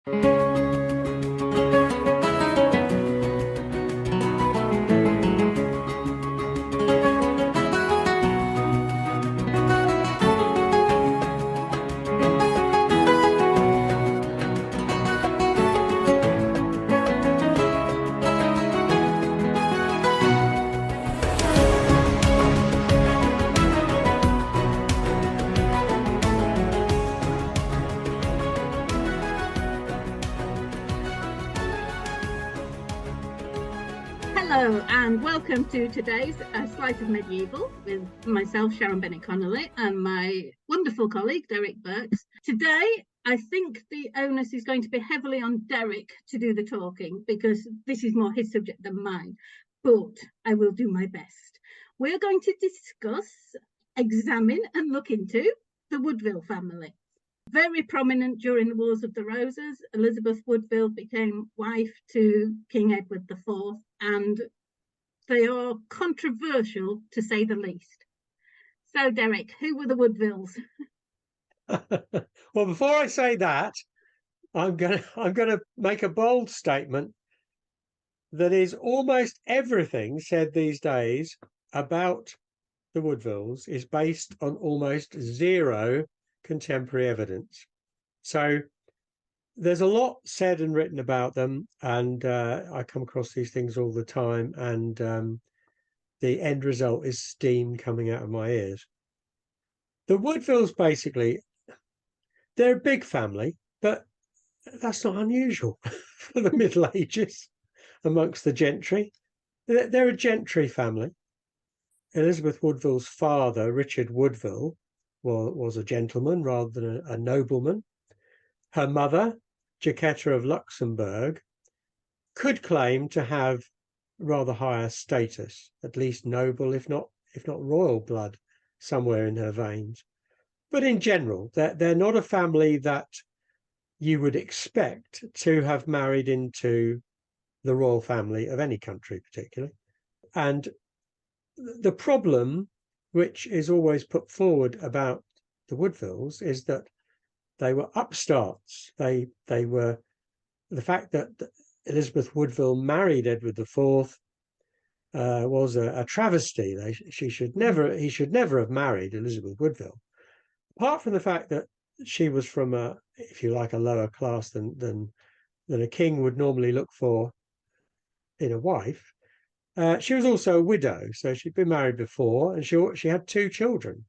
Hello and welcome to today's Slice of Medieval with myself, Sharon Bennett Connolly, and my wonderful colleague, Derek Birks. Today, I think the onus is going to be heavily on Derek to do the talking because this is more his subject than mine, but I will do my best. We're going to discuss, examine and look into the Woodville family. Very prominent during the Wars of the Roses, Elizabeth Woodville became wife to King Edward IV, and they are controversial to say the least. So, Derek, who were the Woodvilles? Well, before I say that, I'm gonna make a bold statement that is almost everything said these days about the Woodvilles is based on almost zero contemporary evidence. So there's a lot said and written about them, and I come across these things all the time, and the end result is steam coming out of my ears. The Woodvilles, basically, they're a big family, but that's not unusual for the Middle Ages amongst the gentry. They're a gentry family. Elizabeth Woodville's father, Richard Woodville, was a gentleman rather than a nobleman. Her mother, Jacquetta of Luxembourg, could claim to have rather higher status, at least noble, if not royal blood, somewhere in her veins. But in general, they're not a family that you would expect to have married into the royal family of any country, particularly. And the problem, which is always put forward about the Woodvilles, is that they were upstarts. They were the fact that Elizabeth Woodville married Edward IV was a travesty. He should never have married Elizabeth Woodville. Apart from the fact that she was from a, if you like, a lower class than a king would normally look for in a wife. She was also a widow, so she'd been married before, and she had 2 children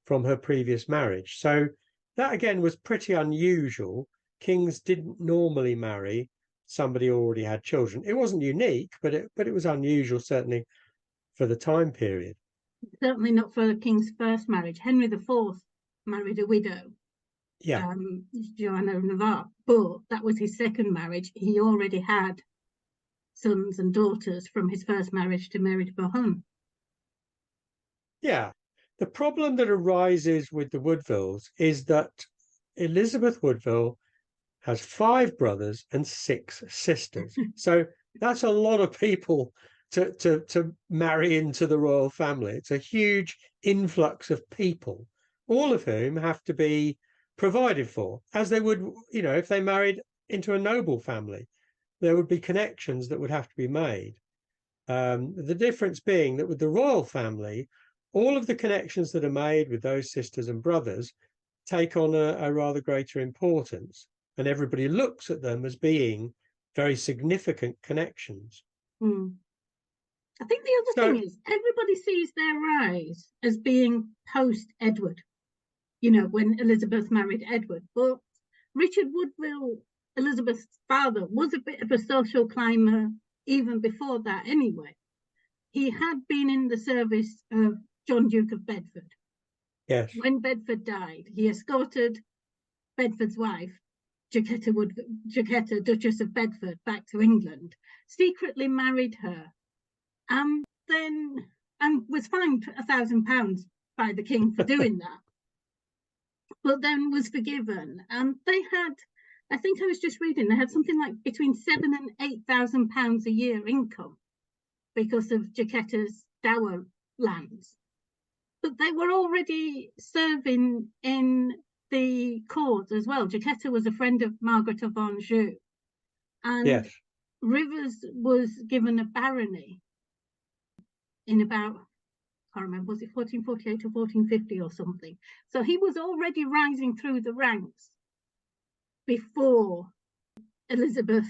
from her previous marriage. So that again was pretty unusual. Kings didn't normally marry somebody who already had children. It wasn't unique, but it was unusual, certainly for the time period. Certainly not for the king's first marriage. Henry IV married a widow, Joanna of Navarre, but that was his second marriage. He already had sons and daughters from his first marriage to Mary de Bohun. Yeah. The problem that arises with the Woodvilles is that Elizabeth Woodville has 5 brothers and 6 sisters. So that's a lot of people to marry into the royal family. It's a huge influx of people, all of whom have to be provided for, as they would, if they married into a noble family. There would be connections that would have to be made. The difference being that with the royal family, all of the connections that are made with those sisters and brothers take on a rather greater importance, and everybody looks at them as being very significant connections. I think the other thing is everybody sees their rise as being post-Edward, when Elizabeth married Edward. But Richard Woodville, Elizabeth's father, was a bit of a social climber even before that anyway. He had been in the service of John, Duke of Bedford. Yes. When Bedford died, he escorted Bedford's wife, Jacquetta, Duchess of Bedford, back to England, secretly married her, and was fined £1,000 by the king for doing that, but then was forgiven. And they had, I think I was just reading, they had something like between £7,000 and £8,000 a year income because of Jacquetta's dower lands. But they were already serving in the court as well. Jacquetta was a friend of Margaret of Anjou, and Yes. Rivers was given a barony in about, I can't remember, was it 1448 or 1450 or something? So he was already rising through the ranks before Elizabeth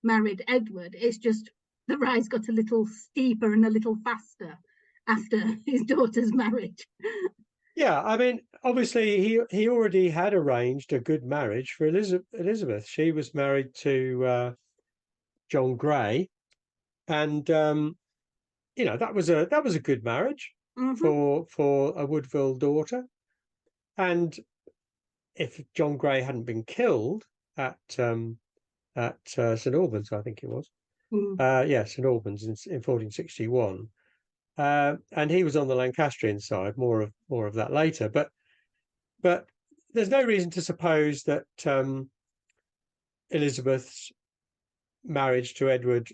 married Edward. It's just the rise got a little steeper and a little faster after his daughter's marriage. Yeah, I mean, obviously he already had arranged a good marriage for Elizabeth. She was married to John Grey, and that was a good marriage for a Woodville daughter. And if John Grey hadn't been killed at St Albans, I think it was, St Albans in 1461. And he was on the Lancastrian side. More of that later. But there's no reason to suppose that Elizabeth's marriage to Edward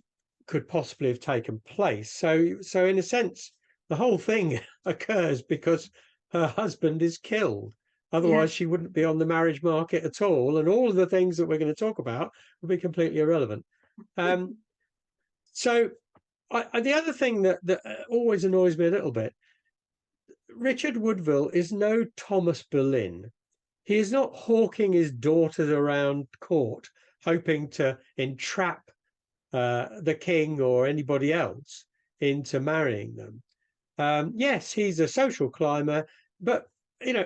could possibly have taken place. So in a sense, the whole thing occurs because her husband is killed. Otherwise, she wouldn't be on the marriage market at all, and all of the things that we're going to talk about would be completely irrelevant. So the other thing that always annoys me a little bit, Richard Woodville is no Thomas Boleyn. He is not hawking his daughters around court, hoping to entrap the king or anybody else into marrying them. Yes, he's a social climber, but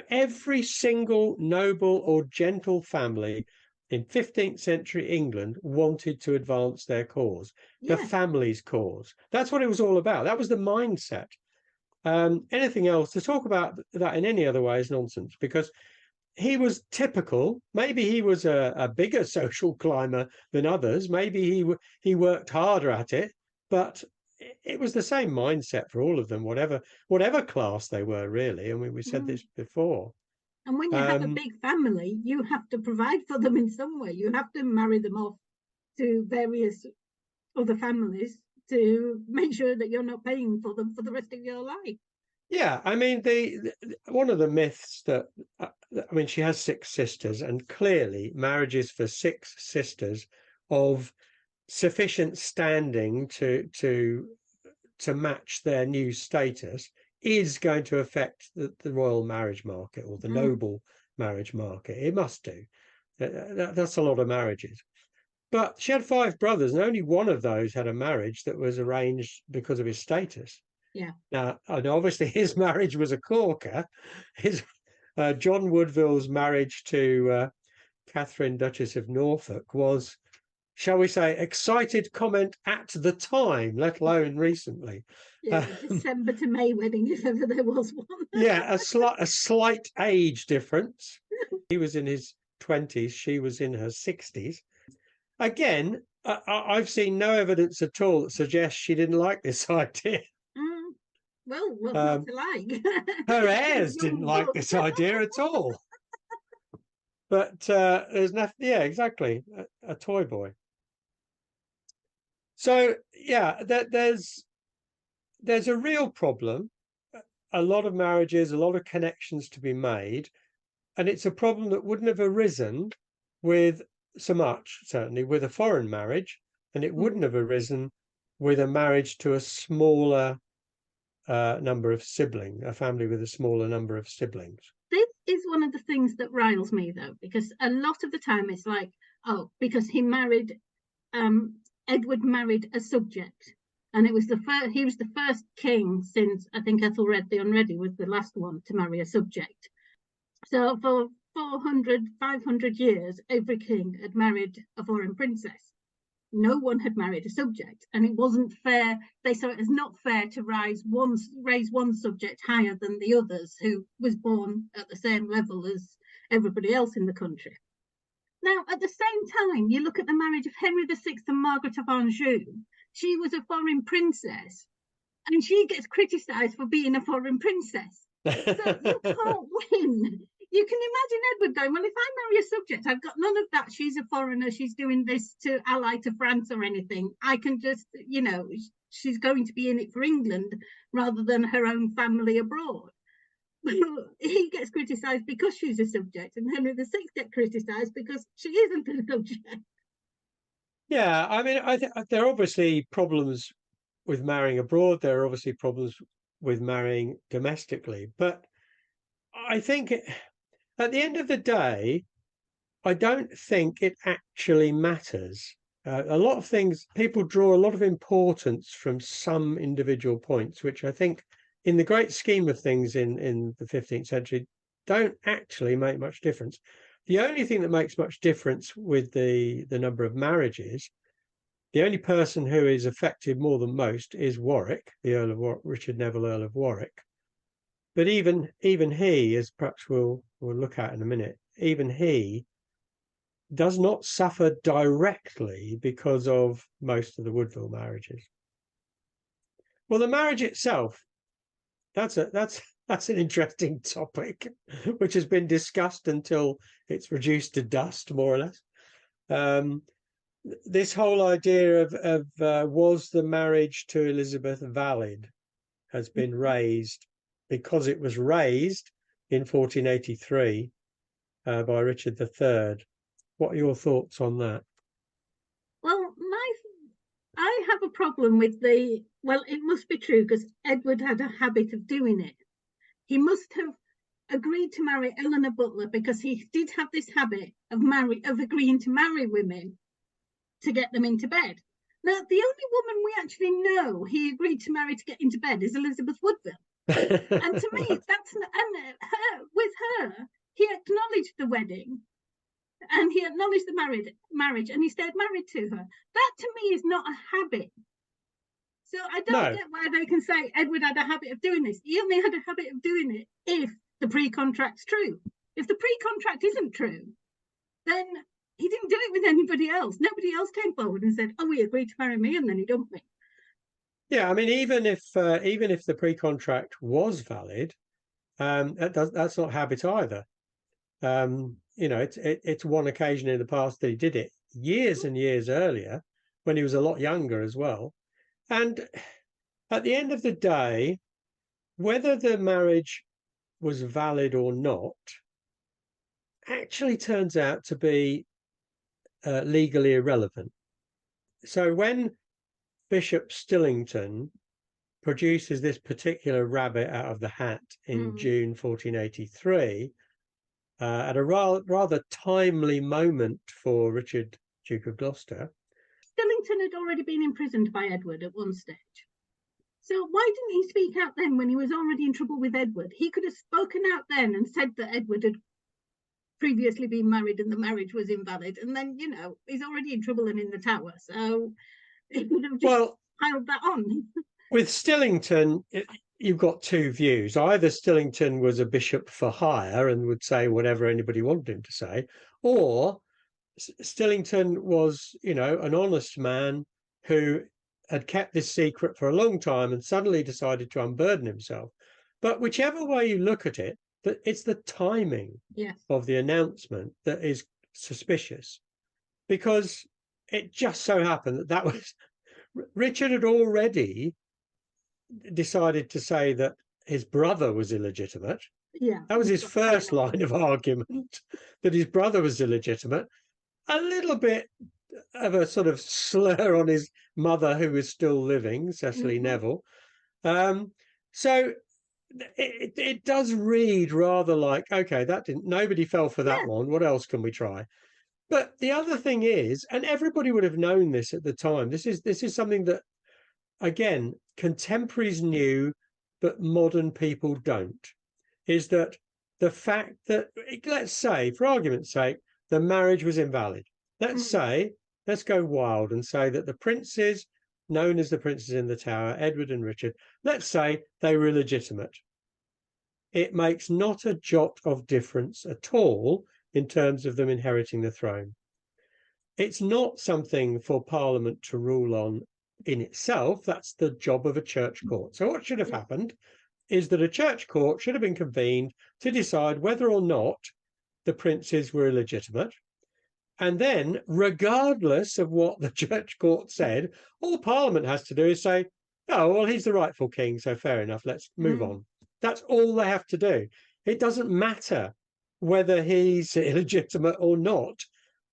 every single noble or gentle family in 15th century England wanted to advance their cause, the family's cause. That's what it was all about. That was the mindset. Anything else, to talk about that in any other way is nonsense, because he was typical. Maybe he was a bigger social climber than others. Maybe he worked harder at it, but it was the same mindset for all of them, whatever class they were, really. I mean, we said this before. And when you have a big family, you have to provide for them in some way. You have to marry them off to various other families to make sure that you're not paying for them for the rest of your life. Yeah, I mean, one of the myths that, I mean, she has 6 sisters, and clearly marriages for 6 sisters of sufficient standing to match their new status is going to affect the royal marriage market or the noble marriage market. It must do. That's a lot of marriages. But she had 5 brothers, and only one of those had a marriage that was arranged because of his status. Yeah. Now, and obviously his marriage was a corker. His John Woodville's marriage to Catherine, Duchess of Norfolk, was, shall we say, excited comment at the time, let alone recently. Yeah, December to May wedding, if ever there was one. Yeah, a slight age difference. He was in his 20s, she was in her 60s. Again, I've seen no evidence at all that suggests she didn't like this idea. Well, what's not to like? Her heirs didn't like this idea at all. But there's nothing. Yeah, exactly. A toy boy. So yeah, there's a real problem. A lot of marriages, a lot of connections to be made, and it's a problem that wouldn't have arisen with so much, certainly, with a foreign marriage, and it wouldn't have arisen with a marriage to a smaller number of siblings, a family with a smaller number of siblings. This is one of the things that riles me, though, because a lot of the time it's like, oh, because he married, Edward married a subject, and it was he was the first king since, I think, Ethelred the Unready was the last one to marry a subject. So for 400, 500 years, every king had married a foreign princess. No one had married a subject, and it wasn't fair. They saw it as not fair to raise one subject higher than the others, who was born at the same level as everybody else in the country. Now, at the same time, you look at the marriage of Henry VI and Margaret of Anjou. She was a foreign princess, and she gets criticised for being a foreign princess. So you can't win. You can imagine Edward going, well, if I marry a subject, I've got none of that. She's a foreigner. She's doing this to ally to France or anything. I can just, she's going to be in it for England rather than her own family abroad. he gets criticised because she's a subject, and Henry VI gets criticised because she isn't a subject. Yeah, I mean, there are obviously problems with marrying abroad. There are obviously problems with marrying domestically. But I think at the end of the day, I don't think it actually matters. A lot of things, people draw a lot of importance from some individual points, which I think in the great scheme of things in the 15th century don't actually make much difference. The only thing that makes much difference with the number of marriages, the only person who is affected more than most is Warwick, the Earl of Warwick, Richard Neville, Earl of Warwick. But even he, as perhaps we'll look at in a minute, even he does not suffer directly because of most of the Woodville marriages. Well, the marriage itself, that's an interesting topic, which has been discussed until it's reduced to dust, more or less. This whole idea of was the marriage to Elizabeth valid has been raised because it was raised in 1483 by Richard III. What are your thoughts on that? Well, I have a problem with well, it must be true because Edward had a habit of doing it. He must have agreed to marry Eleanor Butler because he did have this habit of agreeing to marry women to get them into bed. Now, the only woman we actually know he agreed to marry to get into bed is Elizabeth Woodville. And to me, with her, he acknowledged the wedding and he acknowledged the marriage and he stayed married to her. That to me is not a habit. So I don't get why they can say Edward had a habit of doing this. He only had a habit of doing it if the pre-contract's true. If the pre-contract isn't true, then he didn't do it with anybody else. Nobody else came forward and said, "Oh, he agreed to marry me," and then he dumped me. Yeah, I mean, even if the pre-contract was valid, that's not habit either. It's one occasion in the past that he did it years and years earlier when he was a lot younger as well. And at the end of the day, whether the marriage was valid or not actually turns out to be legally irrelevant. So when Bishop Stillington produces this particular rabbit out of the hat in June 1483, at a rather timely moment for Richard, Duke of Gloucester. Stillington had already been imprisoned by Edward at one stage. So why didn't he speak out then when he was already in trouble with Edward? He could have spoken out then and said that Edward had previously been married and the marriage was invalid. And then, he's already in trouble and in the Tower. So he would have just piled that on. With Stillington, you've got two views. Either Stillington was a bishop for hire and would say whatever anybody wanted him to say, or Stillington was, an honest man who had kept this secret for a long time and suddenly decided to unburden himself. But whichever way you look at it, it's the timing of the announcement that is suspicious, because it just so happened that was Richard had already decided to say that his brother was illegitimate. Yeah, that was his first line of argument, that his brother was illegitimate. A little bit of a sort of slur on his mother, who was still living, Cecily Neville. So it does read rather like, okay, nobody fell for that one. What else can we try? But the other thing is, and everybody would have known this at the time, this is something that, again, contemporaries knew, but modern people don't, is that the fact that, let's say, for argument's sake, the marriage was invalid. Let's go wild and say that the princes, known as the princes in the Tower, Edward and Richard, let's say they were illegitimate. It makes not a jot of difference at all in terms of them inheriting the throne. It's not something for Parliament to rule on in itself. That's the job of a church court. So what should have happened is that a church court should have been convened to decide whether or not the princes were illegitimate. And then, regardless of what the church court said, all Parliament has to do is say, oh, well, he's the rightful king, so fair enough, let's move on. That's all they have to do. It doesn't matter whether he's illegitimate or not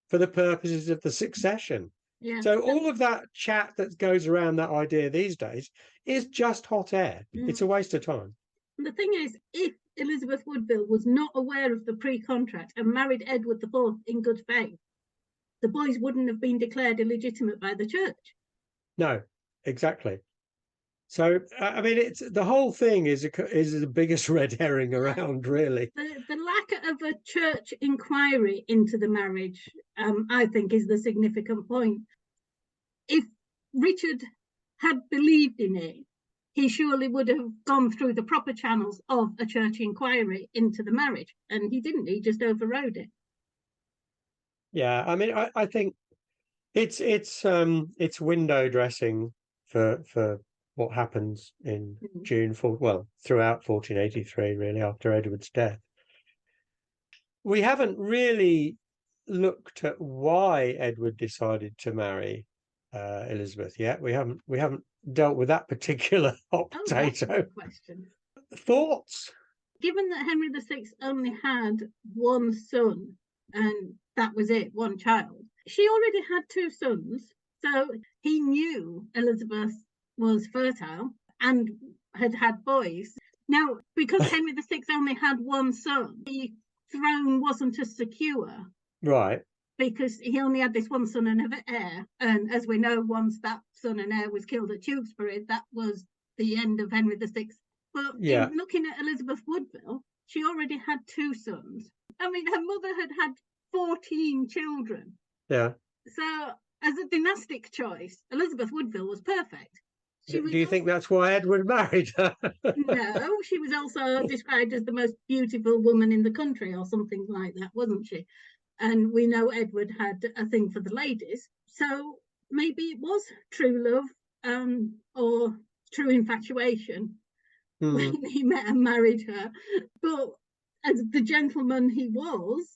for the purposes of the succession. Yeah. So all of that chat that goes around that idea these days is just hot air. It's a waste of time. And the thing is, if Elizabeth Woodville was not aware of the pre-contract and married Edward IV in good faith, the boys wouldn't have been declared illegitimate by the church. No, exactly. So I mean, it's the whole thing is the biggest red herring around, really. The lack of a church inquiry into the marriage, I think, is the significant point. If Richard had believed in it, he surely would have gone through the proper channels of a church inquiry into the marriage, and he didn't. He just overrode it. Yeah, I mean, I think it's window dressing for what happens in June throughout 1483, really, after Edward's death. We haven't really looked at why Edward decided to marry Elizabeth yet. We haven't dealt with that particular hot potato. That's a good question. Thoughts? Given that Henry VI only had one son, and that was it, one child, she already had two sons, so he knew Elizabeth was fertile and had had boys. Now, because Henry VI only had one son, the throne wasn't as secure. Right. Because he only had this one son and heir. And as we know, once that son and heir was killed at Tewkesbury, that was the end of Henry VI. But in looking at Elizabeth Woodville, she already had two sons. I mean, her mother had 14 children. Yeah. So as a dynastic choice, Elizabeth Woodville was perfect. Do you think that's why Edward married her? No, she was also described as the most beautiful woman in the country or something like that, wasn't she? And we know Edward had a thing for the ladies. So maybe it was true love or true infatuation when he met and married her. But as the gentleman he was,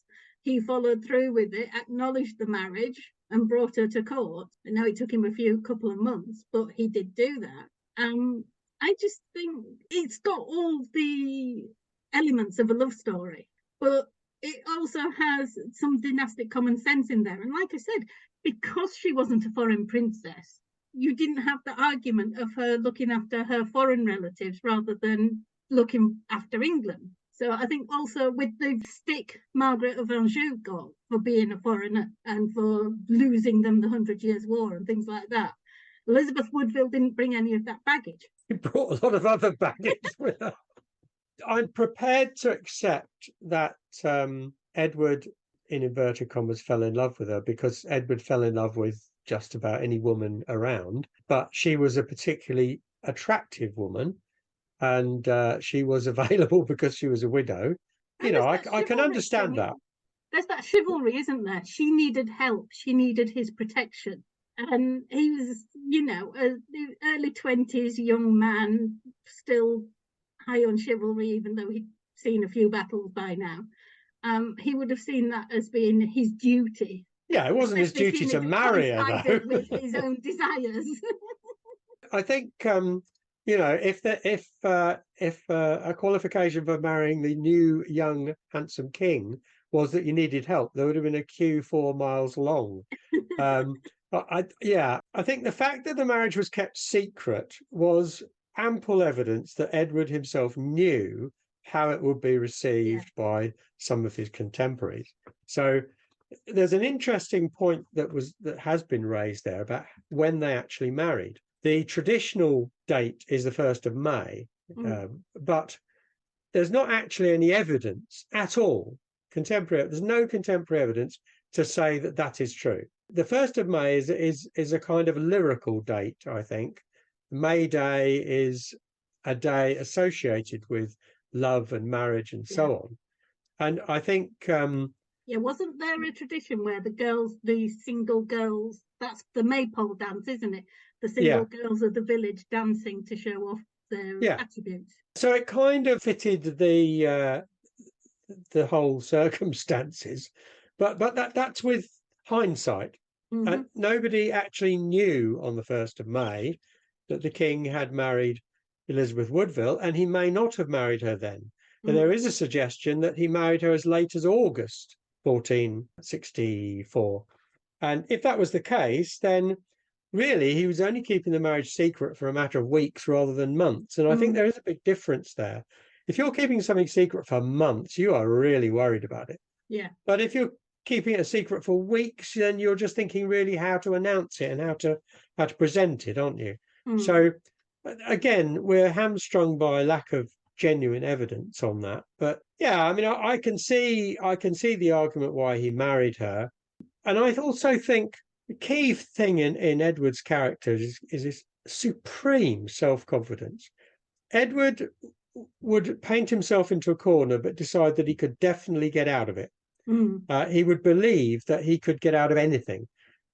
he followed through with it, acknowledged the marriage and brought her to court. I know it took him a couple of months, but he did do that. I just think it's got all the elements of a love story, but it also has some dynastic common sense in there. And like I said, because she wasn't a foreign princess, you didn't have the argument of her looking after her foreign relatives rather than looking after England. So I think also with the stick Margaret of Anjou got for being a foreigner and for losing them the 100 Years' War and things like that, Elizabeth Woodville didn't bring any of that baggage. She brought a lot of other baggage with her. I'm prepared to accept that Edward, in inverted commas, fell in love with her because Edward fell in love with just about any woman around, but she was a particularly attractive woman. And she was available because she was a widow. You know, I can understand that. There's that chivalry, isn't there? She needed help. She needed his protection. And he was, you know, early 20s, young man, still high on chivalry, even though he'd seen a few battles by now. He would have seen that as being his duty. Yeah, it wasn't his duty to marry her, though. With his own desires. I think... you know, if a qualification for marrying the new, young, handsome king was that you needed help, there would have been a queue 4 miles long. I think the fact that the marriage was kept secret was ample evidence that Edward himself knew how it would be received by some of his contemporaries. So there's an interesting point that has been raised there about when they actually married. The traditional date is the 1st of May, but there's not actually any evidence at all, there's no contemporary evidence to say that that is true. The 1st of May is a kind of lyrical date, I think. May Day is a day associated with love and marriage and so on. And I think... wasn't there a tradition where the single girls, that's the maypole dance, isn't it? The single girls of the village dancing to show off their attributes. So it kind of fitted the whole circumstances, but that's with hindsight. And nobody actually knew on the 1st of May that the king had married Elizabeth Woodville, and he may not have married her then. Mm. There is a suggestion that he married her as late as August 1464. And if that was the case, then really he was only keeping the marriage secret for a matter of weeks rather than months. And I think there is a big difference there. If you're keeping something secret for months, you are really worried about it. Yeah. But if you're keeping it a secret for weeks, then you're just thinking really how to announce it and how to present it, aren't you? So again, we're hamstrung by lack of genuine evidence on that. But yeah, I mean, I can see the argument why he married her. And I also think the key thing in Edward's character is his supreme self-confidence. Edward would paint himself into a corner, but decide that he could definitely get out of it. He would believe that he could get out of anything.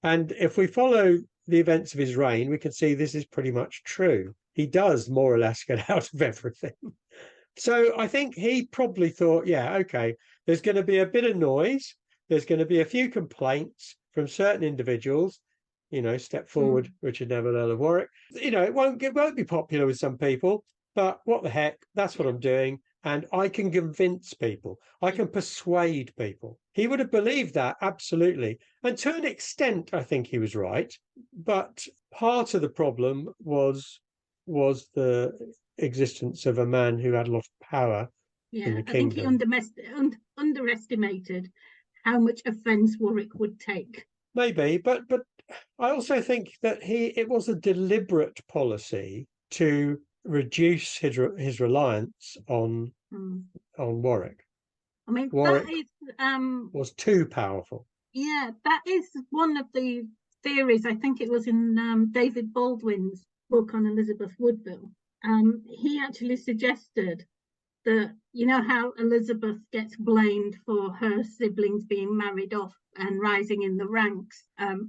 And if we follow the events of his reign, we can see this is pretty much true. He does more or less get out of everything. So I think he probably thought, yeah, okay, there's going to be a bit of noise. There's going to be a few complaints from certain individuals. Step forward, Richard Neville, Earl of Warwick. It won't be popular with some people, but what the heck? That's what I'm doing. And I can convince people. I can persuade people. He would have believed that, absolutely. And to an extent, I think he was right. But part of the problem was the existence of a man who had a lot of power in the kingdom. I think he underestimated how much offence Warwick would take. Maybe, but I also think that it was a deliberate policy to reduce his reliance on Warwick. I mean, Warwick that is was too powerful. Yeah, that is one of the theories. I think it was in David Baldwin's book on Elizabeth Woodville. He actually suggested that, how Elizabeth gets blamed for her siblings being married off and rising in the ranks.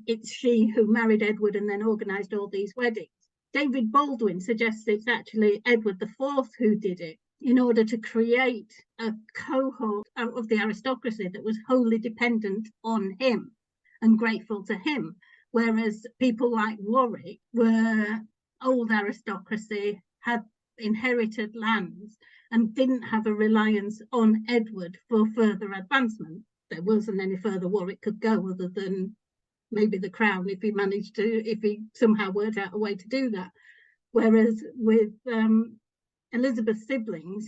It's she who married Edward and then organised all these weddings. David Baldwin suggests it's actually Edward IV who did it in order to create a cohort out of the aristocracy that was wholly dependent on him and grateful to him, whereas people like Warwick were old aristocracy, had inherited lands and didn't have a reliance on Edward for further advancement. There wasn't any further Warwick could go other than maybe the crown if he somehow worked out a way to do that. Whereas with Elizabeth's siblings,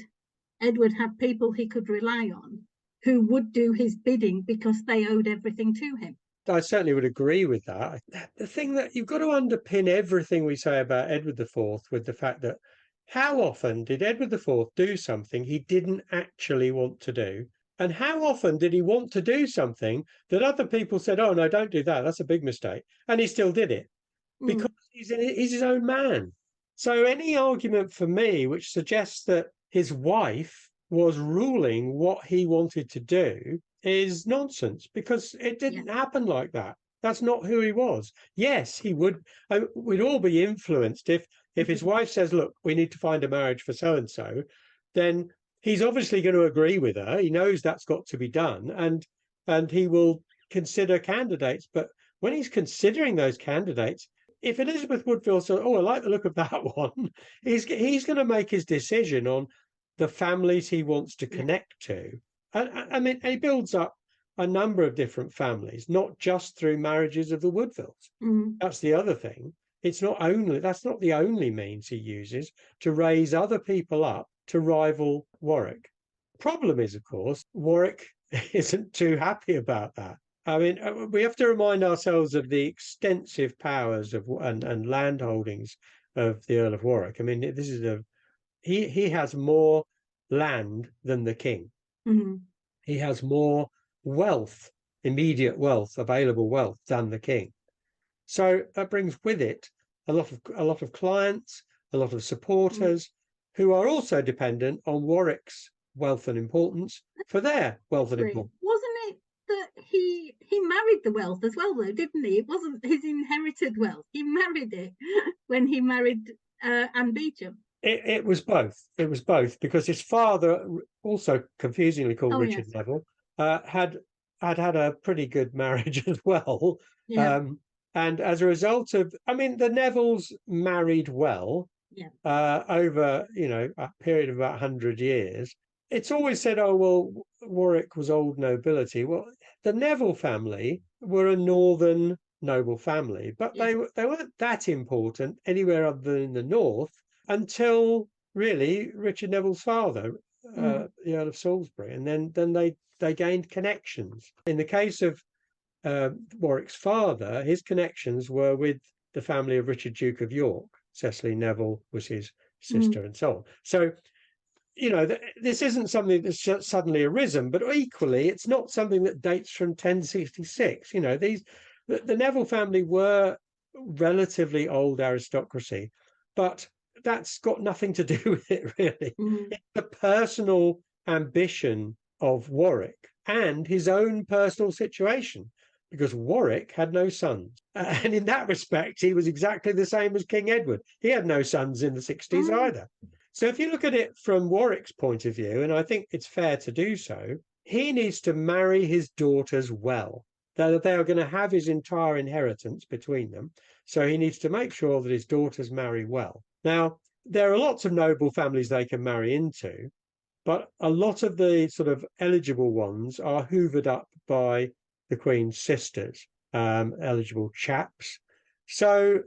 Edward had people he could rely on who would do his bidding because they owed everything to him. I certainly would agree with that. The thing that you've got to underpin everything we say about Edward IV with the fact that how often did Edward IV do something he didn't actually want to do? And how often did he want to do something that other people said, oh, no, don't do that. That's a big mistake. And he still did it because he's his own man. So any argument for me which suggests that his wife was ruling what he wanted to do is nonsense, because it didn't happen like that. That's not who he was. Yes, he would. We'd all be influenced if his wife says, look, we need to find a marriage for so-and-so, then he's obviously going to agree with her. He knows that's got to be done, and he will consider candidates. But when he's considering those candidates, if Elizabeth Woodville says, oh, I like the look of that one, he's going to make his decision on the families he wants to connect to. And I mean, he builds up a number of different families, not just through marriages of the Woodvilles. That's the other thing. That's not the only means he uses to raise other people up to rival Warwick. Problem is, of course, Warwick isn't too happy about that. I mean, we have to remind ourselves of the extensive powers and land holdings of the Earl of Warwick. I mean, this is he has more land than the king. He has more wealth, immediate wealth, available wealth than the king. So that brings with it a lot of clients, a lot of supporters who are also dependent on Warwick's wealth and importance for their wealth and importance. Wasn't it that he married the wealth as well, though, didn't he? It wasn't his inherited wealth. He married it when he married Anne Beauchamp. It was both. It was both, because his father, also confusingly called Richard Neville, had a pretty good marriage as well. Yeah. And as a result of, I mean, the Nevilles married well, over, a period of about 100 years. It's always said, oh, well, Warwick was old nobility. Well, the Neville family were a northern noble family, but they weren't that important anywhere other than in the north until really Richard Neville's father, the Earl of Salisbury, and then they gained connections. In the case of Warwick's father, his connections were with the family of Richard, Duke of York. Cecily Neville was his sister, and so on. So, this isn't something that's just suddenly arisen, but equally, it's not something that dates from 1066. The Neville family were relatively old aristocracy, but that's got nothing to do with it, really. It's the personal ambition of Warwick and his own personal situation, because Warwick had no sons. And in that respect, he was exactly the same as King Edward. He had no sons in the 60s either. So if you look at it from Warwick's point of view, and I think it's fair to do so, he needs to marry his daughters well. They are going to have his entire inheritance between them. So he needs to make sure that his daughters marry well. Now, there are lots of noble families they can marry into, but a lot of the sort of eligible ones are hoovered up by the Queen's sisters, eligible chaps. So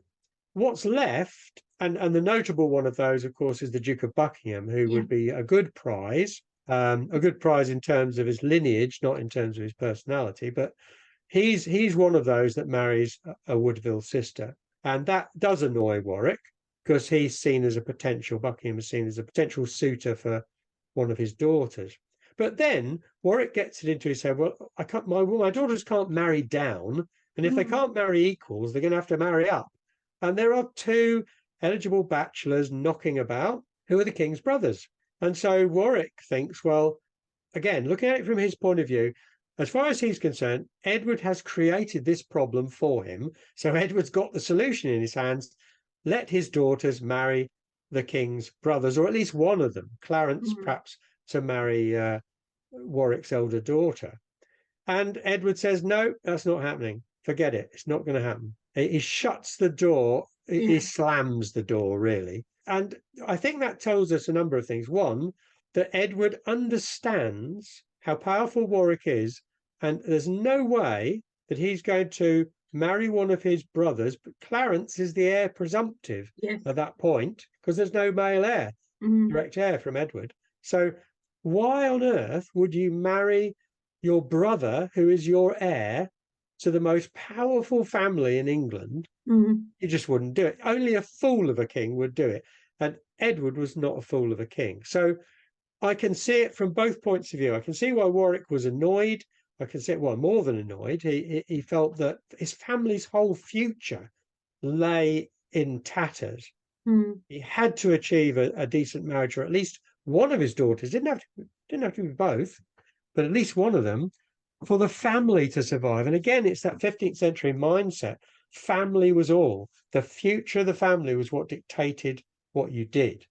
what's left, and the notable one of those, of course, is the Duke of Buckingham, who would be a good prize in terms of his lineage, not in terms of his personality, but he's one of those that marries a Woodville sister. And that does annoy Warwick, because Buckingham is seen as a potential suitor for one of his daughters. But then Warwick gets it into his head, well, my daughters can't marry down, and if they can't marry equals, they're going to have to marry up. And there are two eligible bachelors knocking about who are the king's brothers. And so Warwick thinks, well, again, looking at it from his point of view, as far as he's concerned, Edward has created this problem for him. So Edward's got the solution in his hands. Let his daughters marry the king's brothers, or at least one of them, Clarence, perhaps, to marry Warwick's elder daughter. And Edward says, no, that's not happening. Forget it. It's not going to happen. He shuts the door. He slams the door, really. And I think that tells us a number of things. One, that Edward understands how powerful Warwick is, and there's no way that he's going to marry one of his brothers, but Clarence is the heir presumptive at that point, because there's no male heir, direct heir from Edward. So why on earth would you marry your brother, who is your heir, to the most powerful family in England? You just wouldn't do it. Only a fool of a king would do it. And Edward was not a fool of a king. So I can see it from both points of view. I can see why Warwick was annoyed. I can see it, well, more than annoyed. He felt that his family's whole future lay in tatters. He had to achieve a decent marriage, or at least one of his daughters. Didn't have to be both, but at least one of them, for the family to survive. And again, it's that 15th century mindset. Family was all. The future of the family was what dictated what you did.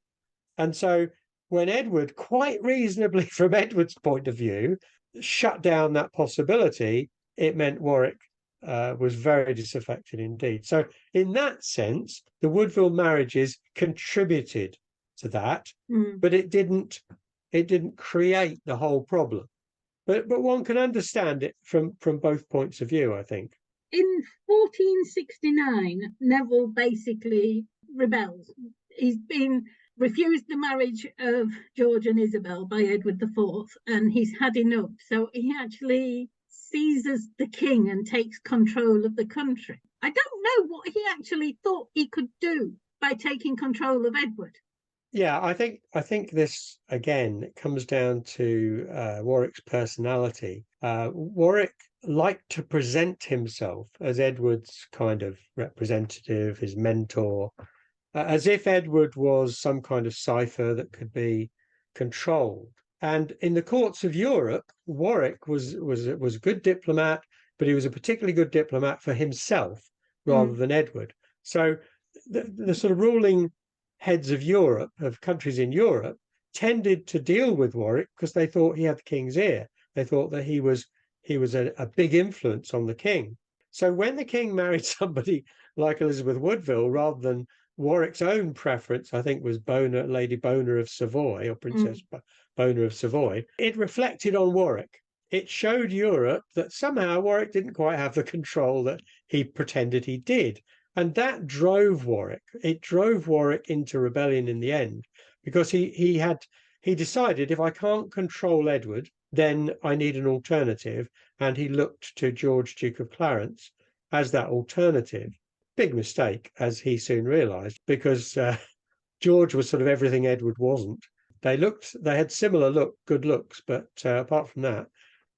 And so when Edward, quite reasonably from Edward's point of view, shut down that possibility, it meant Warwick was very disaffected indeed. So in that sense, the Woodville marriages contributed to that, but it didn't create the whole problem. But one can understand it from both points of view, I think. In 1469, Neville basically rebels. He's been refused the marriage of George and Isabel by Edward IV, and he's had enough. So he actually seizes the king and takes control of the country. I don't know what he actually thought he could do by taking control of Edward. Yeah, I think this again comes down to Warwick's personality. Warwick liked to present himself as Edward's kind of representative, his mentor, as if Edward was some kind of cipher that could be controlled. And in the courts of Europe, Warwick was a good diplomat, but he was a particularly good diplomat for himself rather than Edward. So the sort of ruling heads of Europe, of countries in Europe, tended to deal with Warwick because they thought he had the king's ear. They thought that he was a big influence on the king. So when the king married somebody like Elizabeth Woodville, rather than Warwick's own preference, I think, was Lady Bona of Savoy, or Princess Bona of Savoy. It reflected on Warwick. It showed Europe that somehow Warwick didn't quite have the control that he pretended he did. And that drove Warwick. It drove Warwick into rebellion in the end, because he decided, if I can't control Edward, then I need an alternative. And he looked to George, Duke of Clarence, as that alternative. Big mistake, as he soon realised, because George was sort of everything Edward wasn't. They had similar good looks, but apart from that,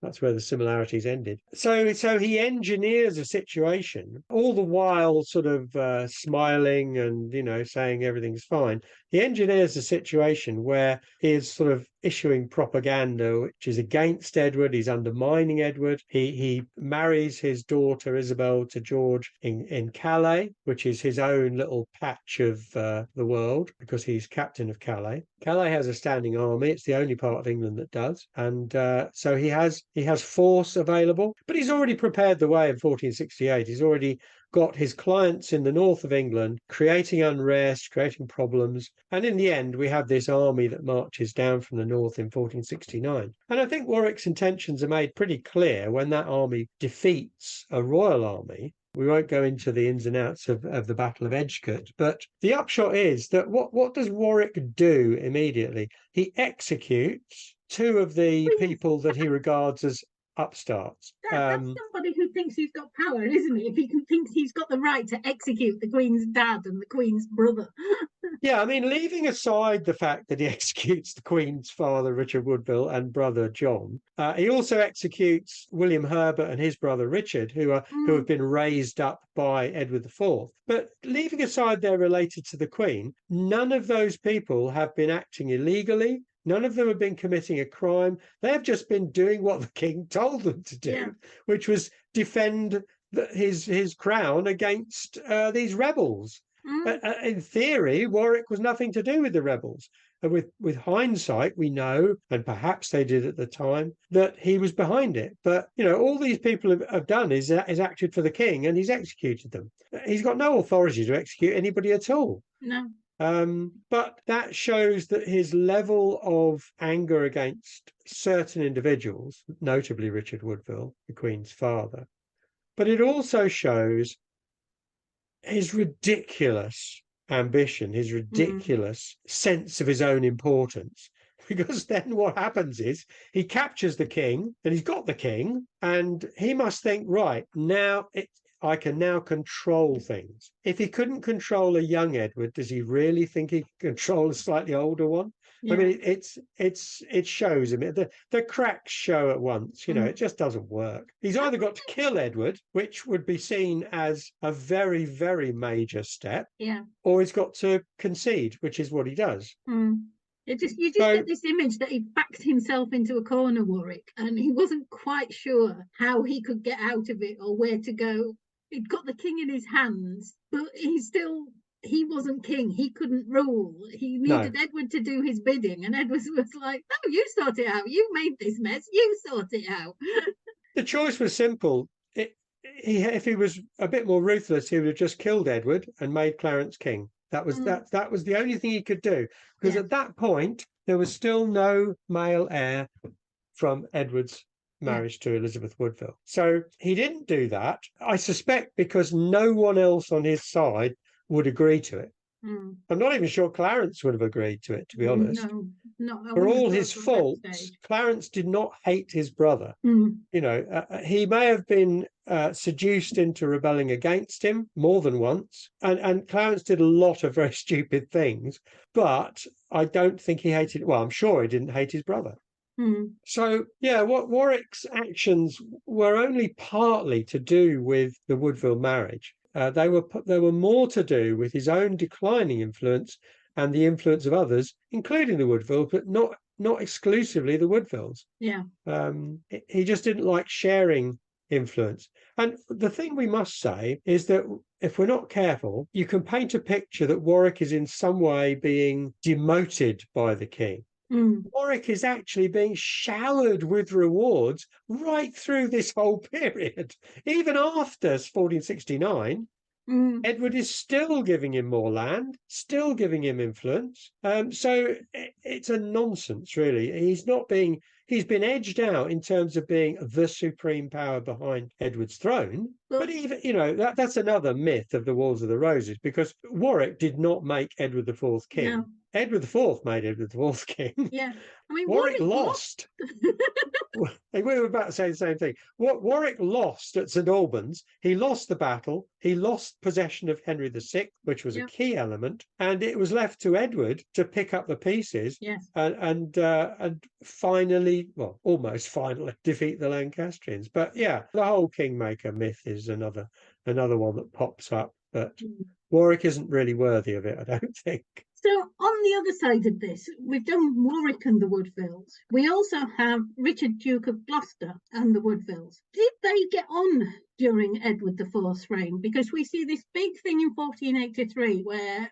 that's where the similarities ended. So he engineers a situation, all the while sort of smiling and, saying everything's fine. He engineers a situation where he is sort of issuing propaganda which is against Edward. He's undermining Edward. He marries his daughter Isabel to George in Calais, which is his own little patch of the world, because he's captain of Calais. Calais has a standing army. It's the only part of England that does. And so he has force available, but he's already prepared the way in 1468. He's already got his clients in the north of England creating unrest, creating problems. And in the end, we have this army that marches down from the north in 1469. And I think Warwick's intentions are made pretty clear when that army defeats a royal army. We won't go into the ins and outs of the Battle of Edgecote, but the upshot is that what does Warwick do immediately? He executes two of the people that he regards as upstarts. That's somebody who thinks he's got power, isn't he? If he thinks he's got the right to execute the Queen's dad and the Queen's brother. Yeah, I mean, leaving aside the fact that he executes the Queen's father, Richard Woodville, and brother John, he also executes William Herbert and his brother Richard, who have been raised up by Edward IV. But leaving aside they're related to the Queen, none of those people have been acting illegally. None of them have been committing a crime. They have just been doing what the king told them to do, which was defend his crown against these rebels. In theory, Warwick was nothing to do with the rebels. With hindsight, we know, and perhaps they did at the time, that he was behind it. But, all these people have done is acted for the king, and he's executed them. He's got no authority to execute anybody at all. No. But that shows that his level of anger against certain individuals, notably Richard Woodville, the Queen's father, but it also shows his ridiculous ambition, his ridiculous sense of his own importance. Because then what happens is he captures the king, and he's got the king, and he must think, right, now I can now control things. If he couldn't control a young Edward, does he really think he can control a slightly older one? Yeah. I mean, it shows him. The cracks show at once. It just doesn't work. He's either got to kill Edward, which would be seen as a very, very major step, or he's got to concede, which is what he does. You just get this image that he backed himself into a corner, Warwick, and he wasn't quite sure how he could get out of it or where to go. He'd got the king in his hands, but he wasn't king. He couldn't rule. He needed Edward to do his bidding, and Edward was like, no, you sort it out. You made this mess. You sort it out. The choice was simple. If he was a bit more ruthless, he would have just killed Edward and made Clarence king. That was the only thing he could do, because at that point there was still no male heir from Edward's marriage to Elizabeth Woodville. So he didn't do that, I suspect, because no one else on his side would agree to it. I'm not even sure Clarence would have agreed to it, to be honest. No, for all his faults, Clarence did not hate his brother. He may have been seduced into rebelling against him more than once, and Clarence did a lot of very stupid things, but I don't think he hated, well, I'm sure he didn't hate his brother. So, what Warwick's actions were only partly to do with the Woodville marriage. They were more to do with his own declining influence and the influence of others, including the Woodvilles, but not exclusively the Woodvilles. He just didn't like sharing influence. And the thing we must say is that if we're not careful, you can paint a picture that Warwick is in some way being demoted by the king. Warwick is actually being showered with rewards right through this whole period. Even after 1469, Edward is still giving him more land, still giving him influence. So it's a nonsense, really. He's been edged out in terms of being the supreme power behind Edward's throne. But even, that's another myth of the Wars of the Roses, because Warwick did not make Edward IV king. No. Edward IV made Edward IV king. Yeah. I mean, Warwick lost. We were about to say the same thing. Warwick lost at St Albans. He lost the battle. He lost possession of Henry VI, which was a key element, and it was left to Edward to pick up the pieces. Yes. And finally, well, almost finally, defeat the Lancastrians. But yeah, the whole kingmaker myth is another one that pops up. But Warwick isn't really worthy of it, I don't think. So on the other side of this, we've done Warwick and the Woodvilles. We also have Richard, Duke of Gloucester, and the Woodvilles. Did they get on during Edward IV's reign? Because we see this big thing in 1483 where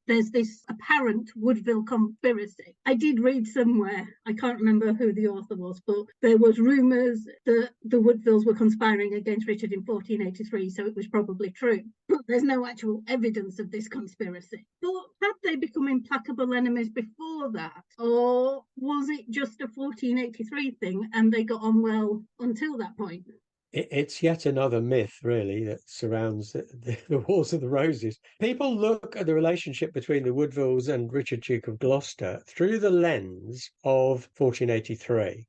there's this apparent Woodville conspiracy. I did read somewhere, I can't remember who the author was, but there was rumours that the Woodvilles were conspiring against Richard in 1483, so it was probably true. But there's no actual evidence of this conspiracy. But had they become implacable enemies before that? Or was it just a 1483 thing and they got on well until that point? It's yet another myth, really, that surrounds the Wars of the Roses. People look at the relationship between the Woodvilles and Richard, Duke of Gloucester, through the lens of 1483.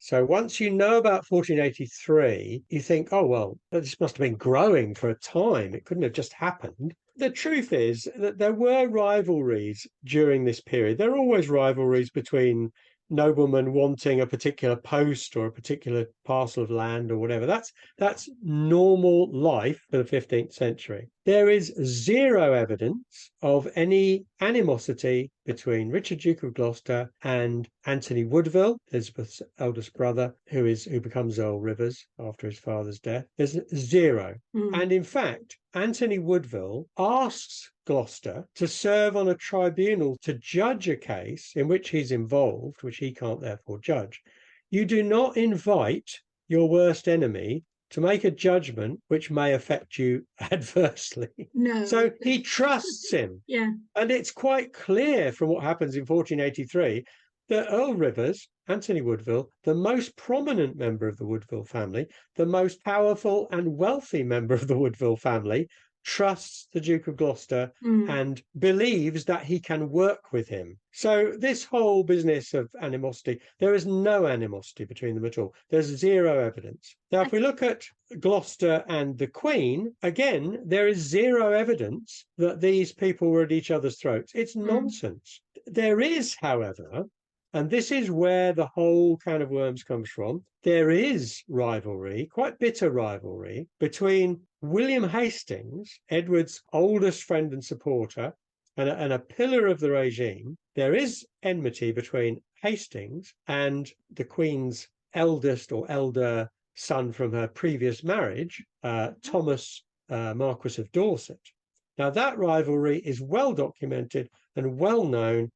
So once you know about 1483, you think, oh, well, this must have been growing for a time. It couldn't have just happened. The truth is that there were rivalries during this period. There are always rivalries between noblemen wanting a particular post or a particular parcel of land or whatever. That's normal life for the 15th century. There is zero evidence of any animosity between Richard, Duke of Gloucester, and Anthony Woodville, Elizabeth's eldest brother, who becomes Earl Rivers after his father's death. There's zero. And in fact, Anthony Woodville asks Gloucester to serve on a tribunal to judge a case in which he's involved, which he can't therefore judge. You do not invite your worst enemy to make a judgment which may affect you adversely. No. So he trusts him. Yeah. And it's quite clear from what happens in 1483 that Earl Rivers, Anthony Woodville, the most prominent member of the Woodville family, the most powerful and wealthy member of the Woodville family, trusts the Duke of Gloucester and believes that he can work with him. So this whole business of animosity, there is no animosity between them at all. There's zero evidence. Now, if we look at Gloucester and the Queen, again, there is zero evidence that these people were at each other's throats. It's nonsense. There is, however, and this is where the whole can of worms comes from, there is rivalry, quite bitter rivalry, between William Hastings, Edward's oldest friend and supporter, and a pillar of the regime. There is enmity between Hastings and the Queen's eldest or elder son from her previous marriage, Thomas, Marquis of Dorset. Now, that rivalry is well documented and well known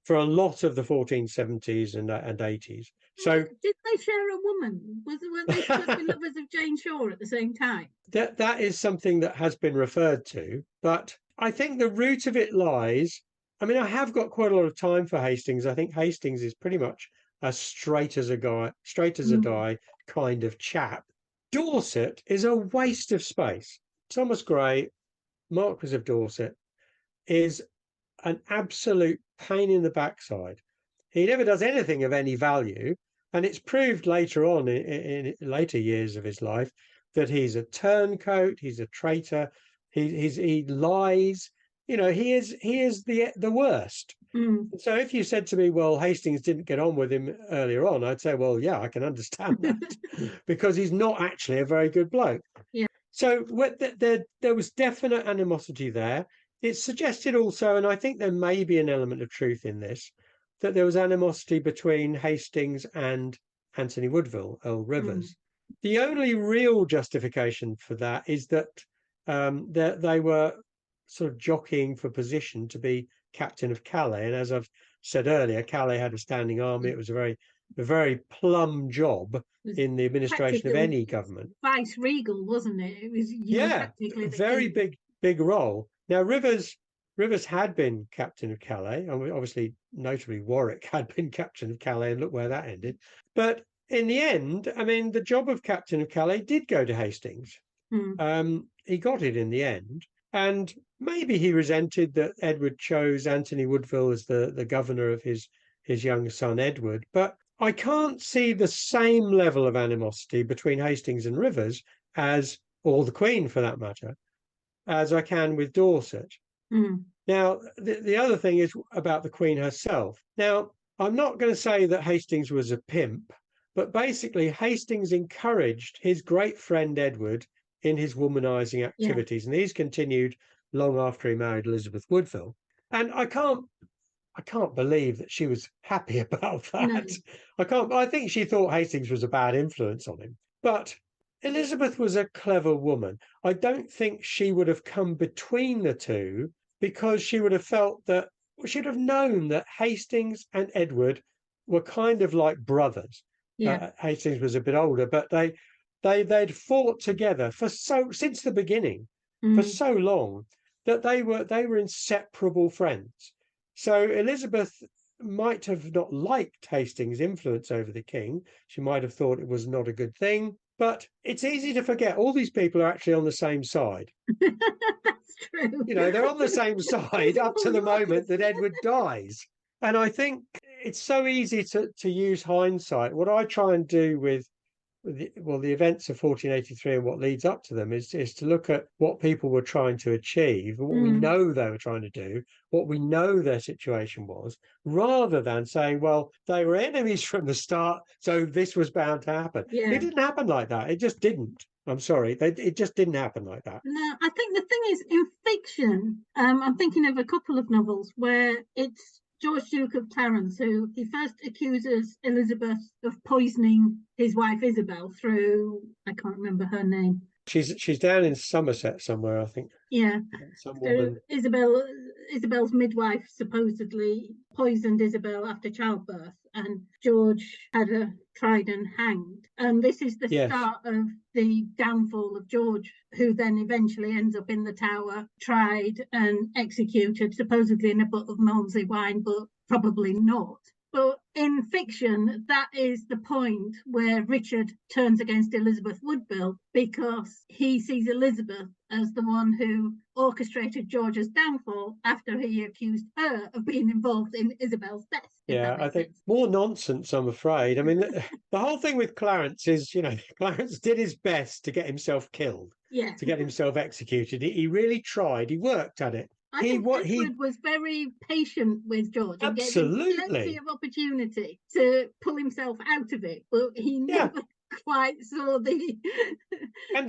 for a lot of the 1470s and 80s. So did they share a woman? Were they lovers of Jane Shore at the same time? That is something that has been referred to, but I think the root of it lies. I mean, I have got quite a lot of time for Hastings. I think Hastings is pretty much a straight as a die kind of chap. Dorset is a waste of space. Thomas Grey, Marquis of Dorset, is an absolute pain in the backside. He never does anything of any value, and it's proved later on in later years of his life that he's a turncoat, he's a traitor, he lies. You know, he is the worst. So if you said to me, well, Hastings didn't get on with him earlier on, I'd say, well, yeah, I can understand that because he's not actually a very good bloke. Yeah. So there was definite animosity there. It's suggested also, and I think there may be an element of truth in this, that there was animosity between Hastings and Anthony Woodville, Earl Rivers. The only real justification for that is that they were sort of jockeying for position to be captain of Calais. And as I've said earlier, Calais had a standing army. It was a very a very plum job was in the administration of practically any government. vice regal, wasn't it? It was, Yeah, practically the very king. big role. Now Rivers had been captain of Calais, and obviously, notably Warwick had been captain of Calais, and look where that ended. But in the end, I mean, the job of captain of Calais did go to Hastings. He got it in the end, and maybe he resented that Edward chose Anthony Woodville as the governor of his young son Edward. But I can't see the same level of animosity between Hastings and Rivers as, or the Queen for that matter, as I can with Dorset. Now, the other thing is about the Queen herself. Now, I'm not going to say that Hastings was a pimp, but basically Hastings encouraged his great friend Edward in his womanizing activities, and these continued long after he married Elizabeth Woodville. And I can't believe that she was happy about that. No. I think she thought Hastings was a bad influence on him. But Elizabeth was a clever woman. I don't think she would have come between the two, because she would have felt that, she'd have known that Hastings and Edward were kind of like brothers. Hastings was a bit older, but they'd fought together since the beginning, for so long, that they were inseparable friends. So Elizabeth might have not liked Hastings' influence over the king. She might have thought it was not a good thing. But it's easy to forget all these people are actually on the same side. That's true. They're on the same side up to the moment that Edward dies. And I think it's so easy to use hindsight. What I try and do with the events of 1483 and what leads up to them is to look at what people were trying to achieve, what we know they were trying to do, what we know their situation was, rather than saying, well, they were enemies from the start, so this was bound to happen. It didn't happen like that. It just didn't. I'm sorry. It just didn't happen like that. No, I think the thing is, in fiction, I'm thinking of a couple of novels where it's George, Duke of Clarence, who he first accuses Elizabeth of poisoning his wife Isabel through, I can't remember her name. She's down in Somerset somewhere, I think. Yeah. Some woman. Isabel's midwife supposedly poisoned Isabel after childbirth, and George had her tried and hanged. And this is the start of the downfall of George, who then eventually ends up in the Tower, tried and executed, supposedly in a butt of Malmsey wine, but probably not. But in fiction, that is the point where Richard turns against Elizabeth Woodville, because he sees Elizabeth as the one who orchestrated George's downfall after he accused her of being involved in Isabel's death. Yeah, I think more nonsense, I'm afraid. I mean, the whole thing with Clarence is, Clarence did his best to get himself killed, to get himself executed. He really tried. He worked at it. I think Edward was very patient with George and gave him plenty of opportunity to pull himself out of it, but he never quite saw the. And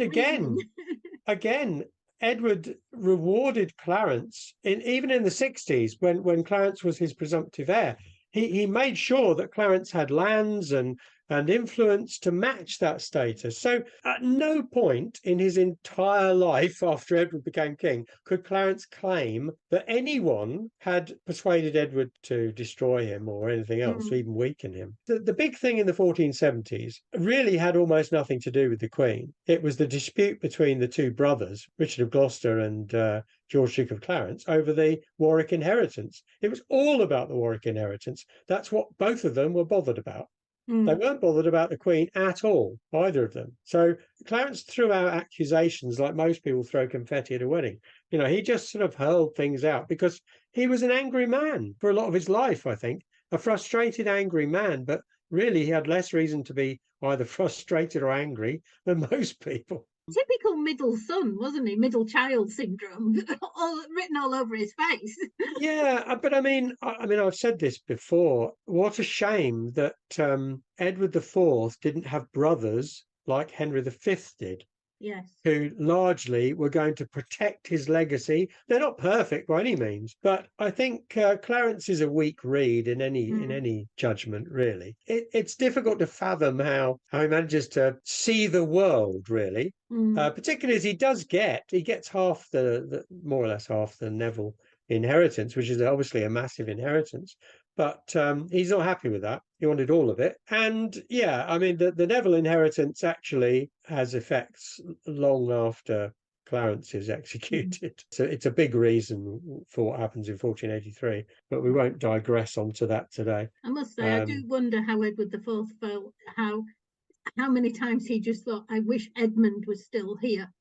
again, Edward rewarded Clarence even in the 60s when Clarence was his presumptive heir. He made sure that Clarence had lands and influence to match that status. So at no point in his entire life after Edward became king could Clarence claim that anyone had persuaded Edward to destroy him or anything else, or even weaken him. The big thing in the 1470s really had almost nothing to do with the Queen. It was the dispute between the two brothers, Richard of Gloucester and George, Duke of Clarence, over the Warwick inheritance. It was all about the Warwick inheritance. That's what both of them were bothered about. They weren't bothered about the Queen at all, either of them. So Clarence threw out accusations like most people throw confetti at a wedding. He just sort of hurled things out because he was an angry man for a lot of his life, I think. A frustrated, angry man, but really he had less reason to be either frustrated or angry than most people. Typical middle son, wasn't he? Middle child syndrome, written all over his face. Yeah, but I mean, I've said this before. What a shame that Edward IV didn't have brothers like Henry V did. Yes. Who largely were going to protect his legacy. They're not perfect by any means, but I think Clarence is a weak reed in any judgment, really. It's difficult to fathom how he manages to see the world, really, particularly as he gets half more or less half the Neville inheritance, which is obviously a massive inheritance. But he's not happy with that. He wanted all of it. And yeah, I mean, the Neville inheritance actually has effects long after Clarence is executed. So it's a big reason for what happens in 1483, but we won't digress onto that today. I must say, I do wonder how Edward the Fourth felt, how many times he just thought, I wish Edmund was still here.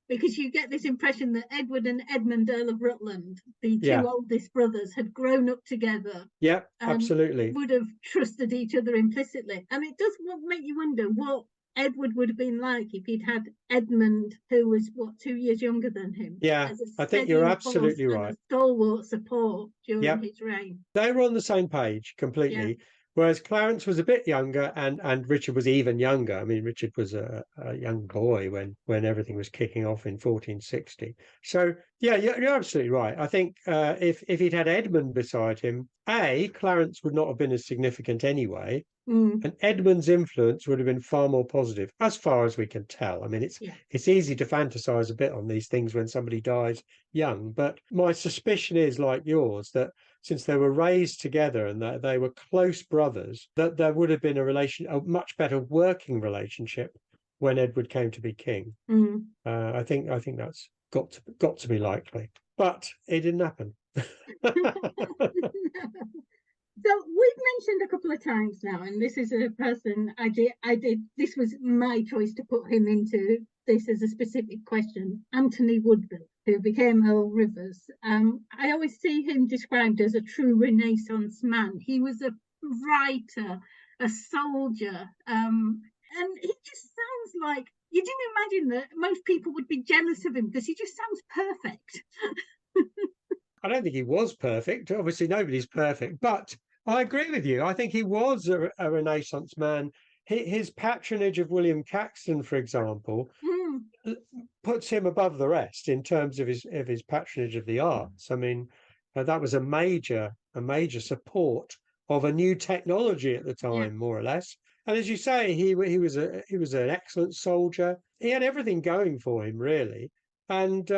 Because you get this impression that Edward and Edmund, Earl of Rutland, the two oldest brothers, had grown up together. Yeah, absolutely. Would have trusted each other implicitly. And it does make you wonder what Edward would have been like if he'd had Edmund, who was, 2 years younger than him. Yeah, I think you're absolutely right. Stalwart support during his reign. They were on the same page completely. Yeah. Whereas Clarence was a bit younger and Richard was even younger. I mean, Richard was a young boy when everything was kicking off in 1460. So, yeah, you're absolutely right. I think if he'd had Edmund beside him, Clarence would not have been as significant anyway. And Edmund's influence would have been far more positive, as far as we can tell. I mean, it's easy to fantasize a bit on these things when somebody dies young. But my suspicion is, like yours, that since they were raised together and that they were close brothers, that there would have been a much better working relationship when Edward came to be king. I think that's got to be likely, but it didn't happen. So we've mentioned a couple of times now, and this is a person I did. This was my choice to put him into this as a specific question. Anthony Woodville, who became Earl Rivers. I always see him described as a true Renaissance man. He was a writer, a soldier, and he just sounds like, you didn't imagine that most people would be jealous of him because he just sounds perfect. I don't think he was perfect. Obviously, nobody's perfect, but I agree with you. I think he was a Renaissance man. His patronage of William Caxton, for example, puts him above the rest in terms of his patronage of the arts. I mean, that was a major support of a new technology at the time, more or less. And as you say, he was an excellent soldier. He had everything going for him, really. And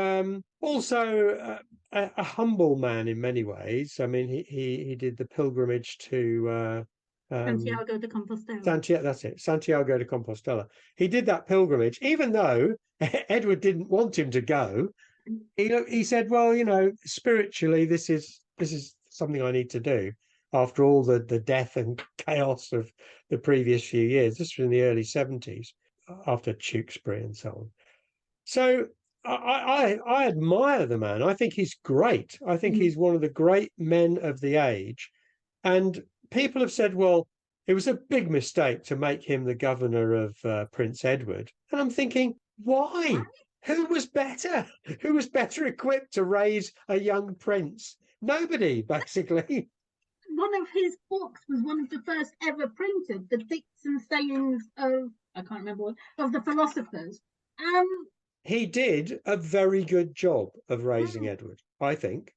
also a humble man in many ways. I mean, he did the pilgrimage to Santiago de Compostela. That's it, Santiago de Compostela. He did that pilgrimage, even though Edward didn't want him to go. He said, well, spiritually, this is something I need to do after all the death and chaos of the previous few years. This was in the early 70s, after Tewkesbury and so on. So I admire the man. I think he's great. I think he's one of the great men of the age. And people have said, well, it was a big mistake to make him the governor of Prince Edward. And I'm thinking, why? Who was better? Who was better equipped to raise a young prince? Nobody, basically. One of his books was one of the first ever printed, the Dicts and Sayings of, I can't remember what, of the philosophers. He did a very good job of raising Edward, I think.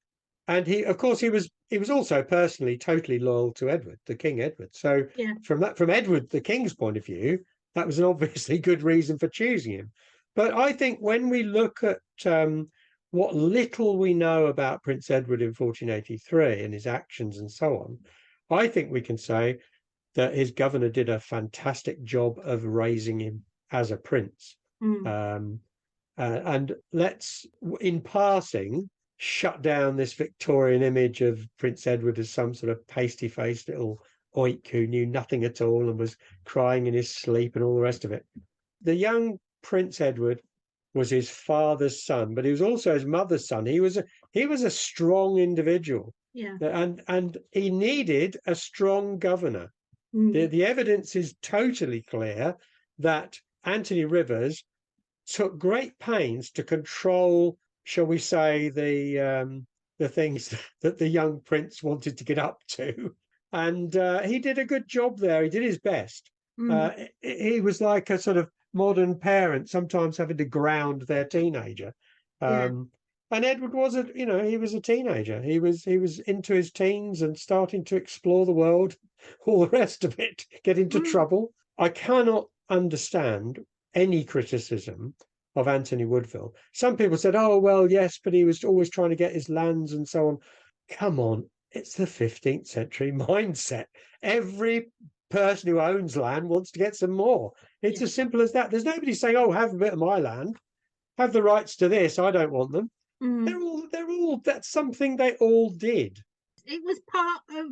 And he was also personally totally loyal to Edward, the King Edward. So from Edward, the King's point of view, that was an obviously good reason for choosing him. But I think when we look at what little we know about Prince Edward in 1483 and his actions and so on, I think we can say that his governor did a fantastic job of raising him as a prince. And let's, in passing, shut down this Victorian image of Prince Edward as some sort of pasty-faced little oik who knew nothing at all and was crying in his sleep and all the rest of it. The young Prince Edward was his father's son, but he was also his mother's son. He was a strong individual, and he needed a strong governor. The evidence is totally clear that Anthony Rivers took great pains to control, shall we say, the things that the young prince wanted to get up to, and he did a good job there. He did his best. He was like a sort of modern parent, sometimes having to ground their teenager. And Edward was he was a teenager. He was into his teens and starting to explore the world, all the rest of it, get into trouble. I cannot understand any criticism of Anthony Woodville. Some people said, oh, well, yes, but he was always trying to get his lands and so on. Come on. it's the 15th century mindset. Every person who owns land wants to get some more. It's as simple as that. There's nobody saying, oh, have a bit of my land, have the rights to this, I don't want them. They're all that's something they all did. It was part of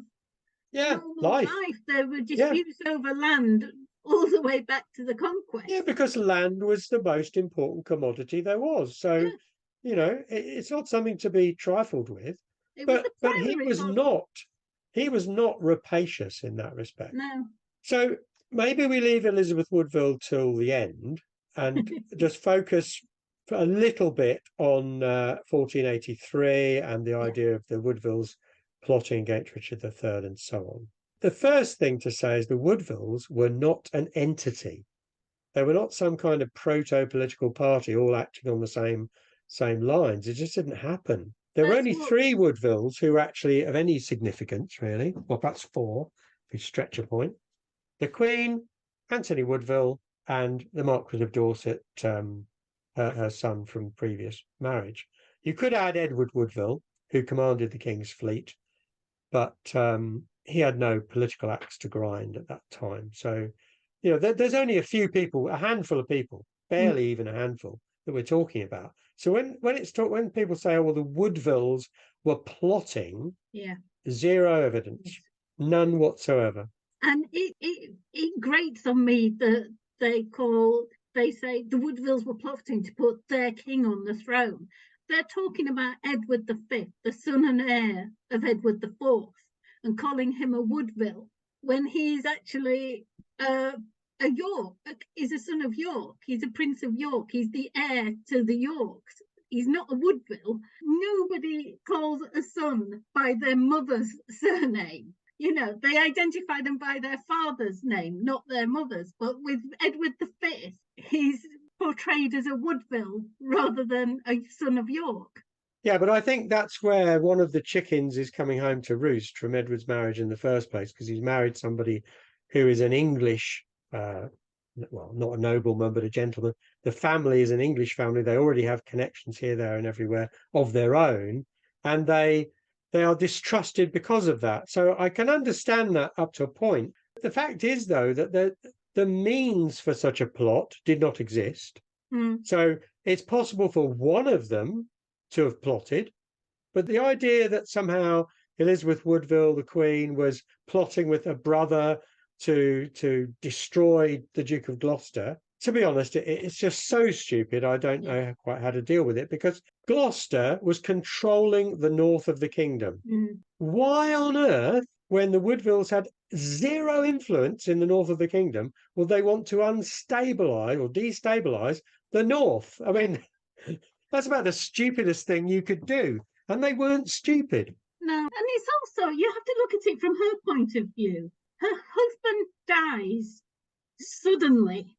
normal life. life. There were disputes over land all the way back to the conquest. Yeah, because land was the most important commodity there was. So, it's not something to be trifled with. But he was not rapacious in that respect. No. So maybe we leave Elizabeth Woodville till the end and just focus for a little bit on 1483 and the idea of the Woodvilles plotting against Richard III and so on. The first thing to say is the Woodvilles were not an entity. They were not some kind of proto-political party all acting on the same lines. It just didn't happen. There were only 3 Woodvilles who were actually of any significance, really. Well, perhaps 4, if you stretch a point. The Queen, Anthony Woodville, and the Marquis of Dorset, her son from previous marriage. You could add Edward Woodville, who commanded the King's fleet, but he had no political axe to grind at that time. So, there's only a few people, a handful of people, barely even a handful, that we're talking about. So when people say, oh, well, the Woodvilles were plotting, zero evidence, none whatsoever. And it grates on me that they say the Woodvilles were plotting to put their king on the throne. They're talking about Edward V, the son and heir of Edward IV, and calling him a Woodville when he's actually a York. He's a son of York. He's a Prince of York. He's the heir to the Yorks. He's not a Woodville. Nobody calls a son by their mother's surname. They identify them by their father's name, not their mother's. But with Edward V, he's portrayed as a Woodville rather than a son of York. Yeah, but I think that's where one of the chickens is coming home to roost from Edward's marriage in the first place, because he's married somebody who is an English, well, not a nobleman, but a gentleman. The family is an English family. They already have connections here, there, and everywhere of their own, and they are distrusted because of that. So I can understand that up to a point. The fact is, though, that the means for such a plot did not exist. So it's possible for one of them to have plotted, but the idea that somehow Elizabeth Woodville, the Queen, was plotting with a brother to destroy the Duke of Gloucester, to be honest, it's just so stupid. I don't know quite how to deal with it, because Gloucester was controlling the north of the kingdom. Why on earth, when the Woodvilles had zero influence in the north of the kingdom, would they want to unstabilize or destabilize the north? I mean, that's about the stupidest thing you could do. And they weren't stupid. No, and it's also, you have to look at it from her point of view. Her husband dies suddenly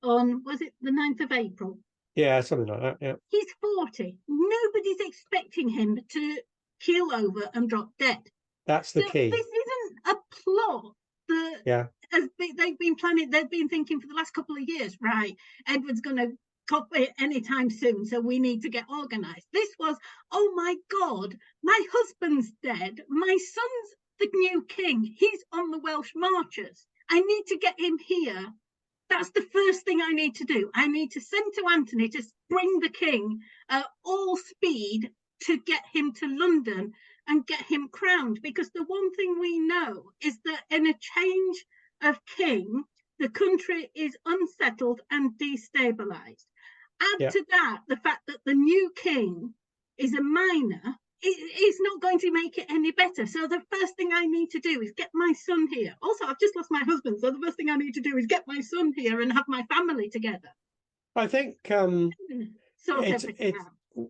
on, was it the 9th of April? Yeah, something like that, yeah. He's 40. Nobody's expecting him to keel over and drop dead. That's the key. This isn't a plot that they've been planning. They've been thinking for the last couple of years, right, Edward's going to cop it anytime soon, so we need to get organised. This was, oh my God, my husband's dead. My son's the new king. He's on the Welsh marches. I need to get him here. That's the first thing I need to do. I need to send to Anthony to bring the king at all speed to get him to London and get him crowned. Because the one thing we know is that in a change of king, the country is unsettled and destabilised. Add to that the fact that the new king is a minor, it's not going to make it any better. So the first thing I need to do is get my son here. Also, I've just lost my husband, so the first thing I need to do is get my son here and have my family together. I think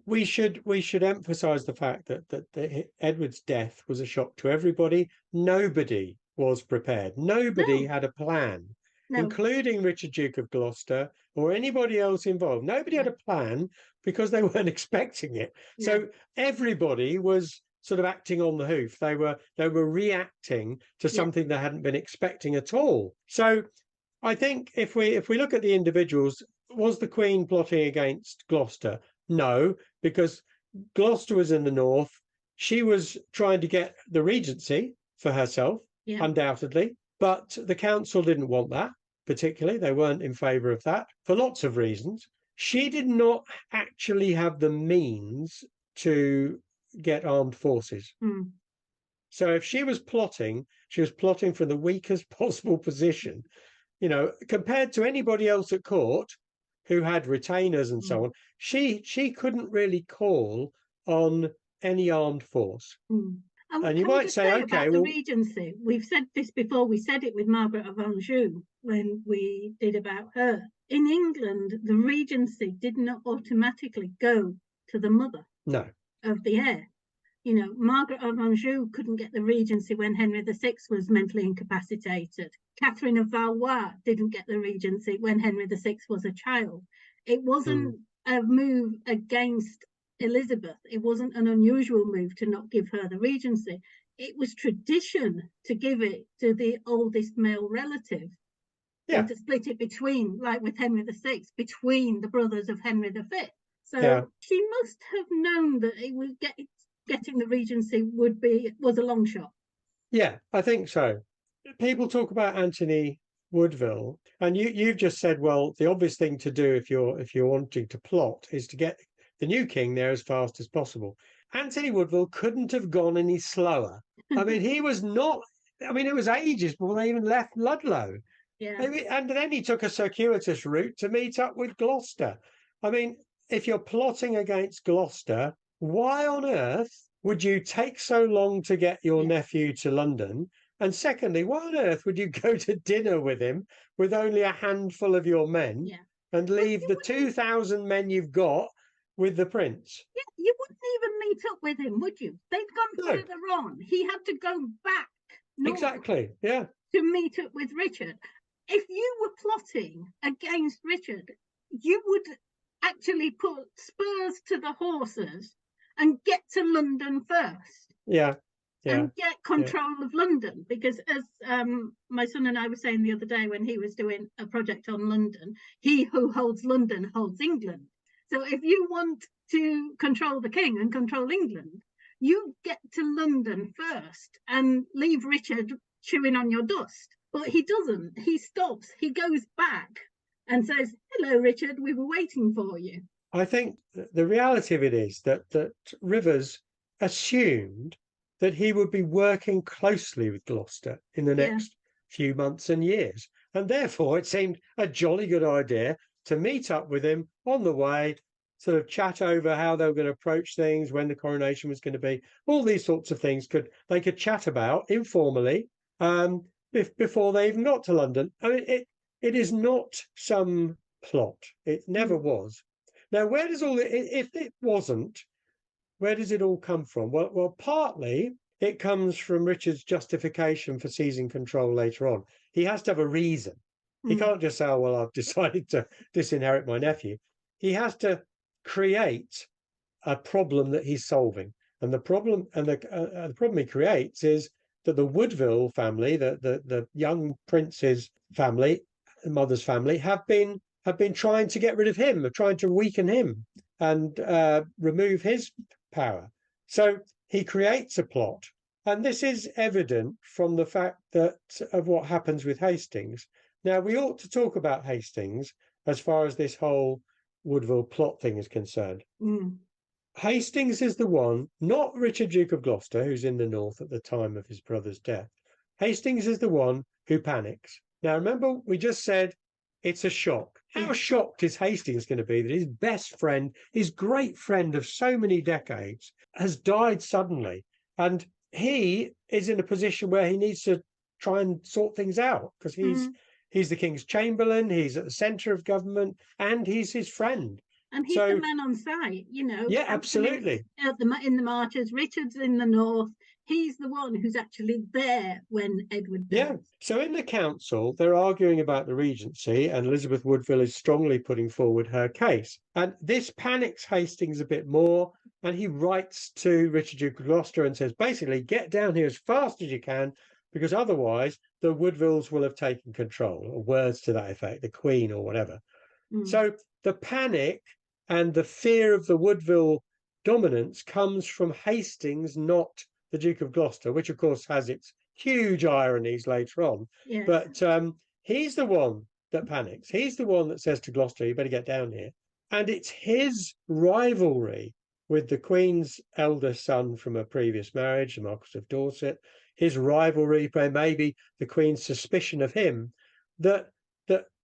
we should emphasise the fact that Edward's death was a shock to everybody. Nobody was prepared. Nobody had a plan, including Richard, Duke of Gloucester, or anybody else involved. Nobody had a plan because they weren't expecting it. So everybody was sort of acting on the hoof. They were reacting to something they hadn't been expecting at all. So I think if we look at the individuals, was the Queen plotting against Gloucester? No, because Gloucester was in the north. she was trying to get the regency for herself, undoubtedly, but the council didn't want that particularly. They weren't in favour of that for lots of reasons. She did not actually have the means to get armed forces. So if she was plotting from the weakest possible position, you know, compared to anybody else at court who had retainers and so on. She couldn't really call on any armed force. And you might say, okay, well, the regency. We've said this before. We said it with Margaret of Anjou when we did about her. In England, the regency did not automatically go to the mother of the heir. You know, Margaret of Anjou couldn't get the regency when Henry VI was mentally incapacitated. Catherine of Valois didn't get the regency when Henry VI was a child. It wasn't a move against Elizabeth. It wasn't an unusual move to not give her the regency. It was tradition to give it to the oldest male relative. And to split it between, like with Henry VI, between the brothers of Henry V. So she must have known that it was getting the regency was a long shot. Yeah, I think so. People talk about Anthony Woodville, and you've just said, well, the obvious thing to do if you're wanting to plot is to get the new king there as fast as possible. Anthony Woodville couldn't have gone any slower. I mean, he was not. I mean, it was ages before they even left Ludlow. And then he took a circuitous route to meet up with Gloucester. I mean, if you're plotting against Gloucester, why on earth would you take so long to get your nephew to London? And secondly, why on earth would you go to dinner with him with only a handful of your men and leave the 2,000 men you've got with the prince? Yeah, you wouldn't even meet up with him, would you? They'd gone further on. He had to go back north to meet up with Richard. If you were plotting against Richard, you would actually put spurs to the horses and get to London first. And get control of London. Because as my son and I were saying the other day when he was doing a project on London, he who holds London holds England. So if you want to control the king and control England, you get to London first and leave Richard chewing on your dust. But he doesn't. He stops. He goes back and says, hello, Richard, we were waiting for you. I think the reality of it is that Rivers assumed that he would be working closely with Gloucester in the next few months and years. And therefore, it seemed a jolly good idea to meet up with him on the way, sort of chat over how they were going to approach things, when the coronation was going to be. All these sorts of things they could chat about informally before they even got to London. I mean, it is not some plot. It never was. Now, where does if it wasn't, where does it all come from? Well, partly it comes from Richard's justification for seizing control later on. He has to have a reason. He can't just say, oh, well, I've decided to disinherit my nephew. He has to create a problem that he's solving. And the problem he creates is that the Woodville family, the young prince's family, mother's family, have been trying to get rid of him, trying to weaken him and remove his power. So he creates a plot. And this is evident from the fact of what happens with Hastings. Now, we ought to talk about Hastings as far as this whole Woodville plot thing is concerned. Hastings is the one, not Richard, Duke of Gloucester, who's in the north at the time of his brother's death. Hastings is the one who panics. Now, remember, we just said it's a shock. How shocked is Hastings going to be that his best friend, his great friend of so many decades, has died suddenly? And he is in a position where he needs to try and sort things out because he's the king's chamberlain, he's at the centre of government, and he's his friend. And he's the man on site, you know. Yeah, absolutely. In the marches, Richard's in the north. He's the one who's actually there when Edward dies. Yeah. So in the council, they're arguing about the regency, and Elizabeth Woodville is strongly putting forward her case. And this panics Hastings a bit more, and he writes to Richard, Duke of Gloucester, and says, basically, get down here as fast as you can, because otherwise the Woodvilles will have taken control, or words to that effect, the Queen or whatever. So the panic and the fear of the Woodville dominance comes from Hastings, not the Duke of Gloucester, which of course has its huge ironies later on. Yes. But he's the one that panics. He's the one that says to Gloucester, you better get down here. And it's his rivalry with the Queen's eldest son from a previous marriage, the Marquis of Dorset, his rivalry, maybe the Queen's suspicion of him, that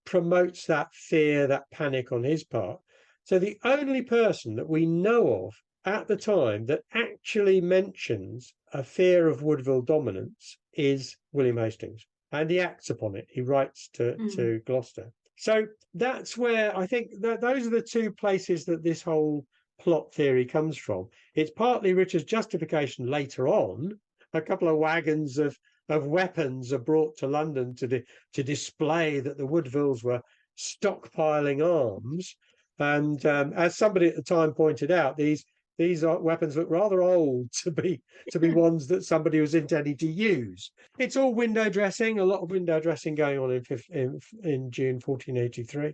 promotes that fear, that panic on his part. So the only person that we know of at the time that actually mentions a fear of Woodville dominance is William Hastings, and he acts upon it. He writes to Gloucester. So that's where I think that those are the two places that this whole plot theory comes from. It's partly Richard's justification later on. A couple of wagons of weapons are brought to London to display that the Woodvilles were stockpiling arms. And as somebody at the time pointed out, these weapons look rather old to be ones that somebody was intending to use. It's all window dressing, a lot of window dressing going on in June 1483,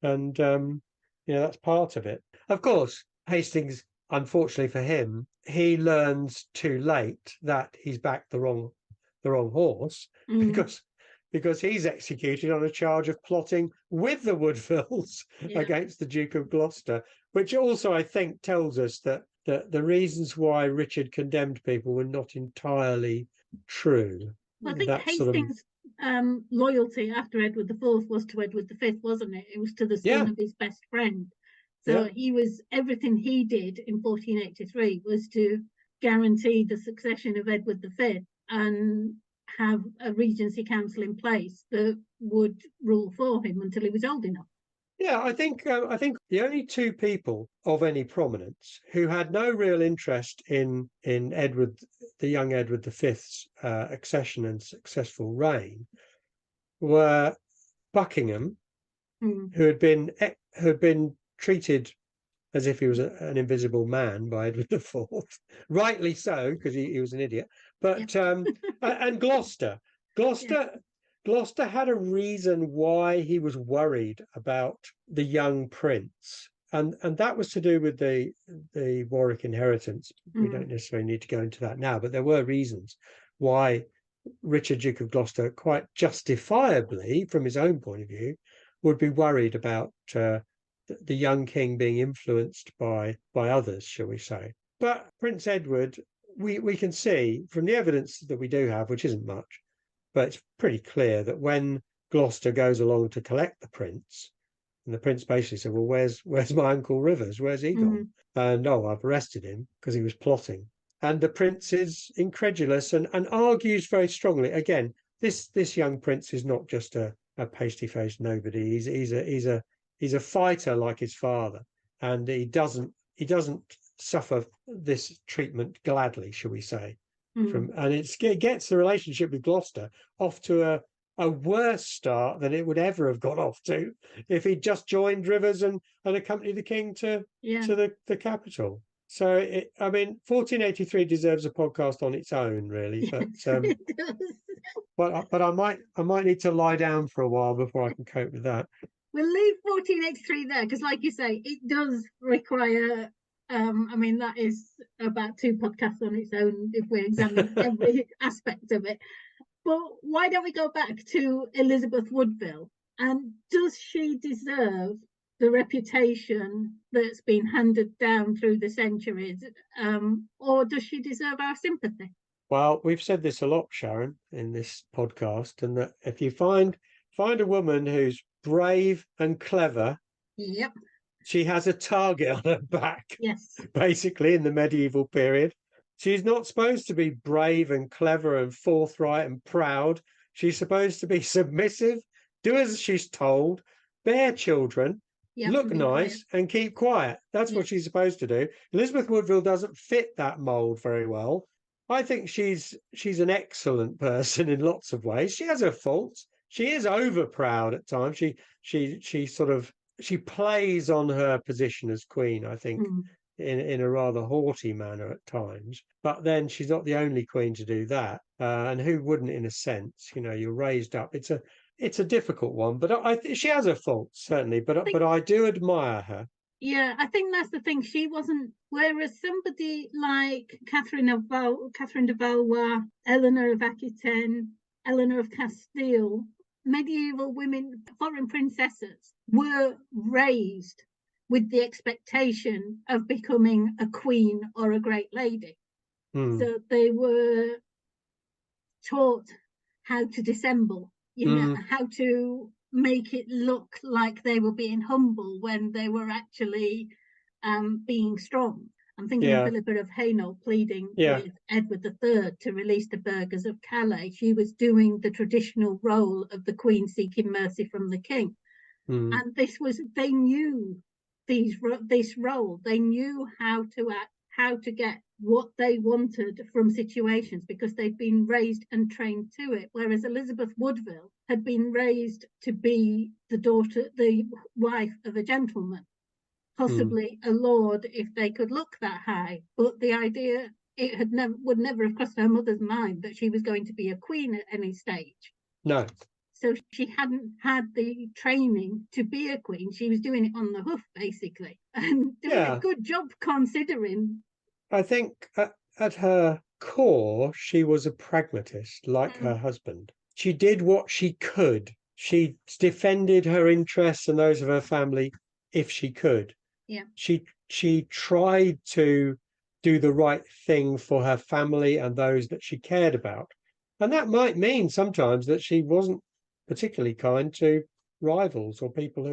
and that's part of it. Of course, Hastings, unfortunately for him, he learns too late that he's backed the wrong horse, because he's executed on a charge of plotting with the Woodvilles against the Duke of Gloucester, which also I think tells us that the reasons why Richard condemned people were not entirely true. Well, I think Hastings' loyalty after Edward IV was to Edward V, wasn't it? It was to the son of his best friend. So everything he did in 1483 was to guarantee the succession of Edward V and have a regency council in place that would rule for him until he was old enough. Yeah, I think the only two people of any prominence who had no real interest in Edward, the young Edward V's accession and successful reign, were Buckingham, who had been treated as if he was an invisible man by Edward IV, rightly so, because he was an idiot. But and Gloucester. Gloucester had a reason why he was worried about the young prince, and that was to do with the Warwick inheritance. We don't necessarily need to go into that now, but there were reasons why Richard, Duke of Gloucester, quite justifiably, from his own point of view, would be worried about the young king being influenced by others, shall we say. But Prince Edward, we can see from the evidence that we do have, which isn't much, but it's pretty clear that when Gloucester goes along to collect the prince, and the prince basically said, well, where's my Uncle Rivers? Where's he gone? And I've arrested him because he was plotting. And the prince is incredulous and argues very strongly. Again, this young prince is not just a pasty-faced nobody. He's a fighter like his father, and he doesn't suffer this treatment gladly, shall we say. And it gets the relationship with Gloucester off to a worse start than it would ever have got off to if he'd just joined Rivers and accompanied the king to the capital. So 1483 deserves a podcast on its own, really. But but I might need to lie down for a while before I can cope with that. We'll leave 1483 there because, like you say, it does require. That is about 2 podcasts on its own if we examine every aspect of it. But why don't we go back to Elizabeth Woodville? And does she deserve the reputation that's been handed down through the centuries, or does she deserve our sympathy? Well, we've said this a lot, Sharon, in this podcast, and that if you find a woman who's brave and clever, she has a target on her back. Yes. Basically, in the medieval period. She's not supposed to be brave and clever and forthright and proud. She's supposed to be submissive, do as she's told, bear children, look nice, and keep quiet. That's what she's supposed to do. Elizabeth Woodville doesn't fit that mould very well. I think she's an excellent person in lots of ways. She has her faults. She is over proud at times. She plays on her position as queen, I think, in a rather haughty manner at times. But then she's not the only queen to do that. And who wouldn't, in a sense? You're raised up. It's a difficult one, but she has her faults, certainly. But I do admire her. Yeah, I think that's the thing. She wasn't. Whereas somebody like Catherine de Valois, Eleanor of Aquitaine, Eleanor of Castile, medieval women, foreign princesses, were raised with the expectation of becoming a queen or a great lady. Mm. So they were taught how to dissemble, how to make it look like they were being humble when they were actually being strong. I'm thinking of Yeah, Philippa of Hainault pleading yeah. with Edward III to release the burghers of Calais. She was doing the traditional role of the queen seeking mercy from the king. Mm. And they knew this role. They knew how to act, how to get what they wanted from situations because they'd been raised and trained to it. Whereas Elizabeth Woodville had been raised to be the wife of a gentleman, Mm. possibly a lord if they could look that high. But the idea would never have crossed her mother's mind that she was going to be a queen at any stage. No. So she hadn't had the training to be a queen. She was doing it on the hoof, basically, and doing a Yeah, good job considering. I think at her core, she was a pragmatist, like her Mm, husband. She did what she could. She defended her interests and those of her family if she could. yeah. She tried to do the right thing for her family and those that she cared about. And that might mean sometimes that she wasn't particularly kind to rivals or people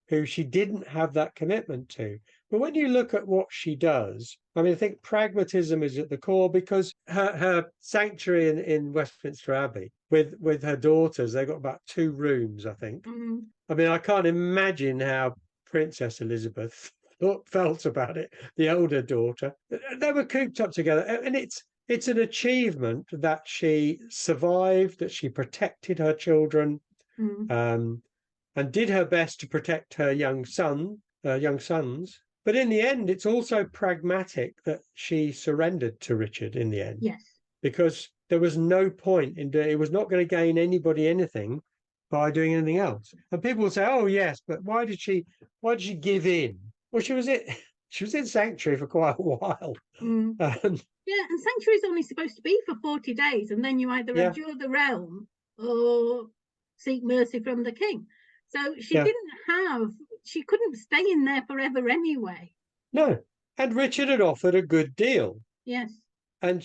who she didn't have that commitment to. But when you look at what she does, I mean, I think pragmatism is at the core because her sanctuary in Westminster Abbey with her daughters, they've got about 2 rooms, I think. Mm, I mean, I can't imagine how Princess Elizabeth felt about it, the elder daughter. They were cooped up together, and it's an achievement that she survived, that she protected her children, mm, um, and did her best to protect her young sons. But in the end, it's also pragmatic that she surrendered to Richard in the end, yes. because there was no point in doing it. Was not going to gain anybody anything by doing anything else. And people will say, "Oh yes, but why did she give in?" Well, she was in sanctuary for quite a while. Mm. Um, Yeah, and sanctuary is only supposed to be for 40 days, and then you either yeah, adjure the realm or seek mercy from the king. So yeah, she couldn't stay in there forever anyway. no. And Richard had offered a good deal. Yes. And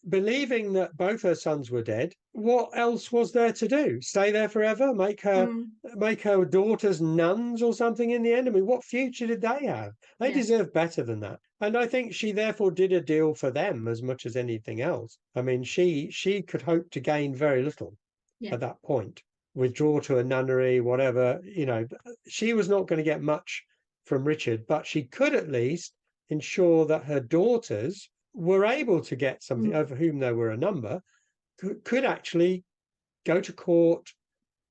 believing that both her sons were dead, what else was there to do? Stay there forever? Mm, Make her daughters nuns or something in the end? I mean, what future did they have? They yeah. deserve better than that. And I think she therefore did a deal for them as much as anything else. I mean, she could hope to gain very little Yeah. at that point. Withdraw to a nunnery, whatever, she was not going to get much from Richard, but she could at least ensure that her daughters were able to get something, Mm, over whom there were a number, could actually go to court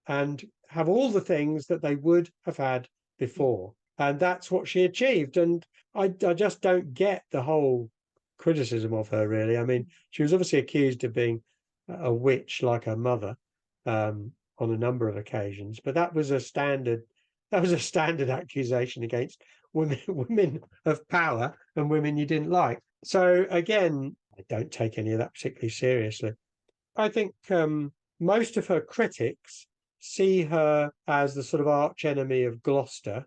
and have all the things that they would have had yeah. before. And that's what she achieved. And I just don't get the whole criticism of her, really. I mean, she was obviously accused of being a witch like her mother, on a number of occasions, but that was a standard accusation against women of power and women you didn't like. So again, I don't take any of that particularly seriously. I think most of her critics see her as the sort of arch enemy of Gloucester.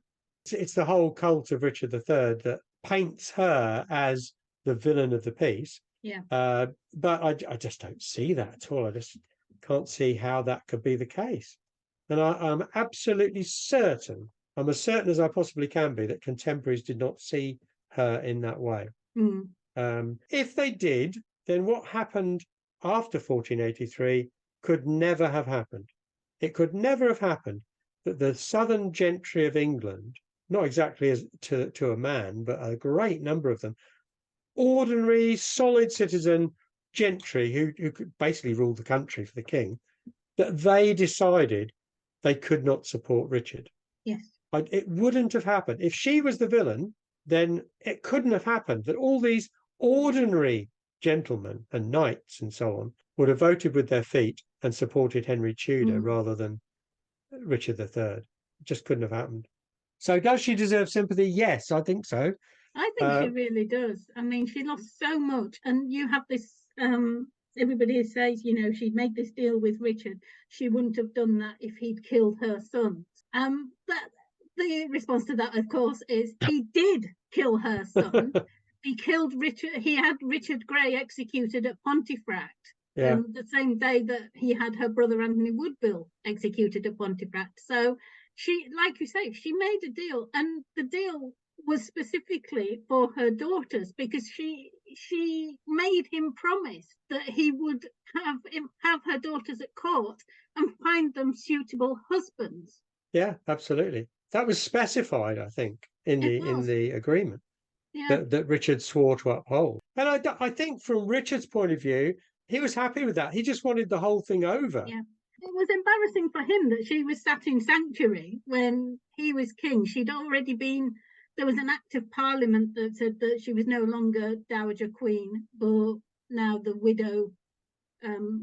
It's the whole cult of Richard III that paints her as the villain of the piece. Yeah. But I just don't see that at all. I just can't see how that could be the case. And I'm absolutely certain, I'm as certain as I possibly can be, that contemporaries did not see her in that way. Mm, If they did, then what happened after 1483 could never have happened. It could never have happened that the southern gentry of England, not exactly as to a man, but a great number of them, ordinary, solid citizen gentry who could basically rule the country for the king, that they decided they could not support Richard. yes. It wouldn't have happened. If she was the villain, then it couldn't have happened that all these ordinary gentlemen and knights and so on would have voted with their feet and supported Henry Tudor Mm, rather than Richard III. It just couldn't have happened. So does she deserve sympathy? Yes, I think so. I think she really does. I mean, she lost so much, and you have this. Everybody says, she'd made this deal with Richard. She wouldn't have done that if he'd killed her sons. But the response to that, of course, is he did kill her son. He killed Richard. He had Richard Grey executed at Pontefract. Yeah. The same day that he had her brother Anthony Woodville executed at Pontefract. So she, like you say, she made a deal, and the deal was specifically for her daughters, because she made him promise that he would have her daughters at court and find them suitable husbands. Yeah, absolutely. That was specified, I think, in the agreement. Yeah. That Richard swore to uphold. And I think from Richard's point of view, he was happy with that. He just wanted the whole thing over. Yeah. It was embarrassing for him that she was sat in sanctuary when he was king. She'd already been, there was an act of parliament that said that she was no longer Dowager Queen, but now the widow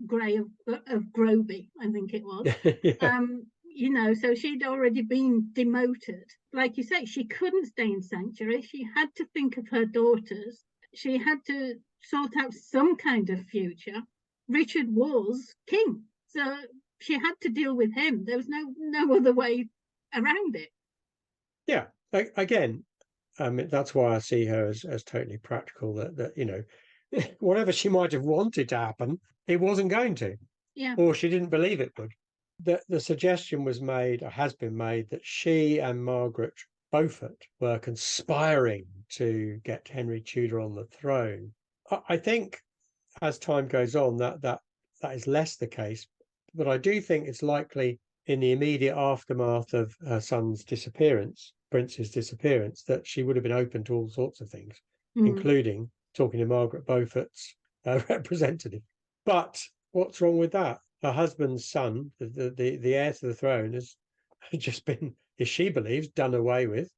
Grey of Groby, I think it was. Yeah. So she'd already been demoted. Like you say, she couldn't stay in sanctuary. She had to think of her daughters. She had to sort out some kind of future. Richard was king, so she had to deal with him. There was no other way around it. Yeah, again, that's why I see her as totally practical. That whatever she might have wanted to happen, it wasn't going to. Yeah. Or she didn't believe it would. The suggestion was made, or has been made, that she and Margaret Beaufort were conspiring to get Henry Tudor on the throne. I think as time goes on, that is less the case. But I do think it's likely in the immediate aftermath of her son's disappearance, Prince's disappearance, that she would have been open to all sorts of things, including talking to Margaret Beaufort's representative. But what's wrong with that? Her husband's son, the heir to the throne, has just been, as she believes, done away with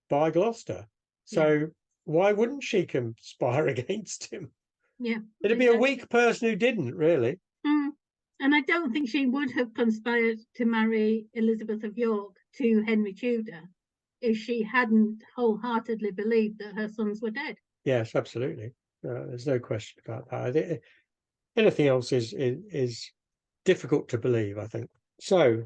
by Gloucester. So why wouldn't she conspire against him? Yeah. It'd be a weak person who didn't, really. And I don't think she would have conspired to marry Elizabeth of York to Henry Tudor if she hadn't wholeheartedly believed that her sons were dead. Yes, absolutely. There's no question about that. Anything else is difficult to believe, I think. So,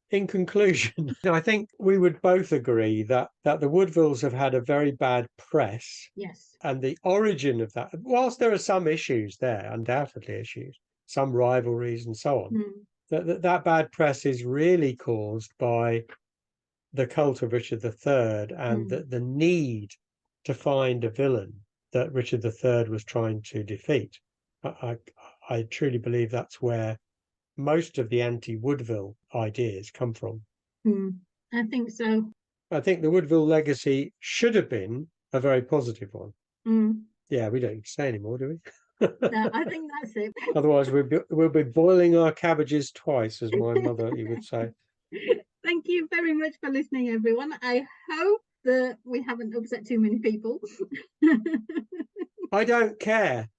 in conclusion, I think we would both agree that the Woodvilles have had a very bad press. Yes. And the origin of that, whilst there are some issues there, undoubtedly issues, some rivalries and so on, that bad press is really caused by the cult of Richard III and the need to find a villain that Richard III was trying to defeat. I truly believe that's where most of the anti-Woodville ideas come from. I think so. I think the Woodville legacy should have been a very positive one. Yeah, we don't need to say anymore, do we? No, I think that's it. Otherwise, we'll be boiling our cabbages twice, as my mother would say. Thank you very much for listening, everyone. I hope that we haven't upset too many people. I don't care.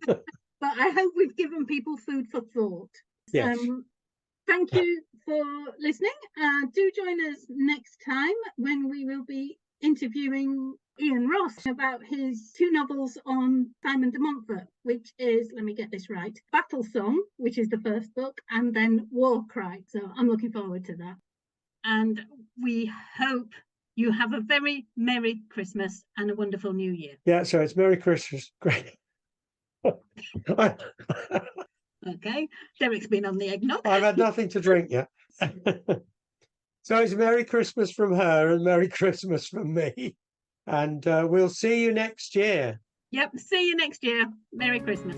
But I hope we've given people food for thought. Yes. Thank you for listening. Do join us next time when we will be interviewing Ian Ross about his 2 novels on Simon de Montfort, which is, let me get this right, Battle Song, which is the first book, and then War Cry. So I'm looking forward to that. And we hope you have a very Merry Christmas and a wonderful New Year. Yeah, so it's Merry Christmas. Great. Okay, Derek's been on the eggnog. I've had nothing to drink yet. So it's Merry Christmas from her and Merry Christmas from me. And we'll see you next year. Yep, see you next year. Merry Christmas.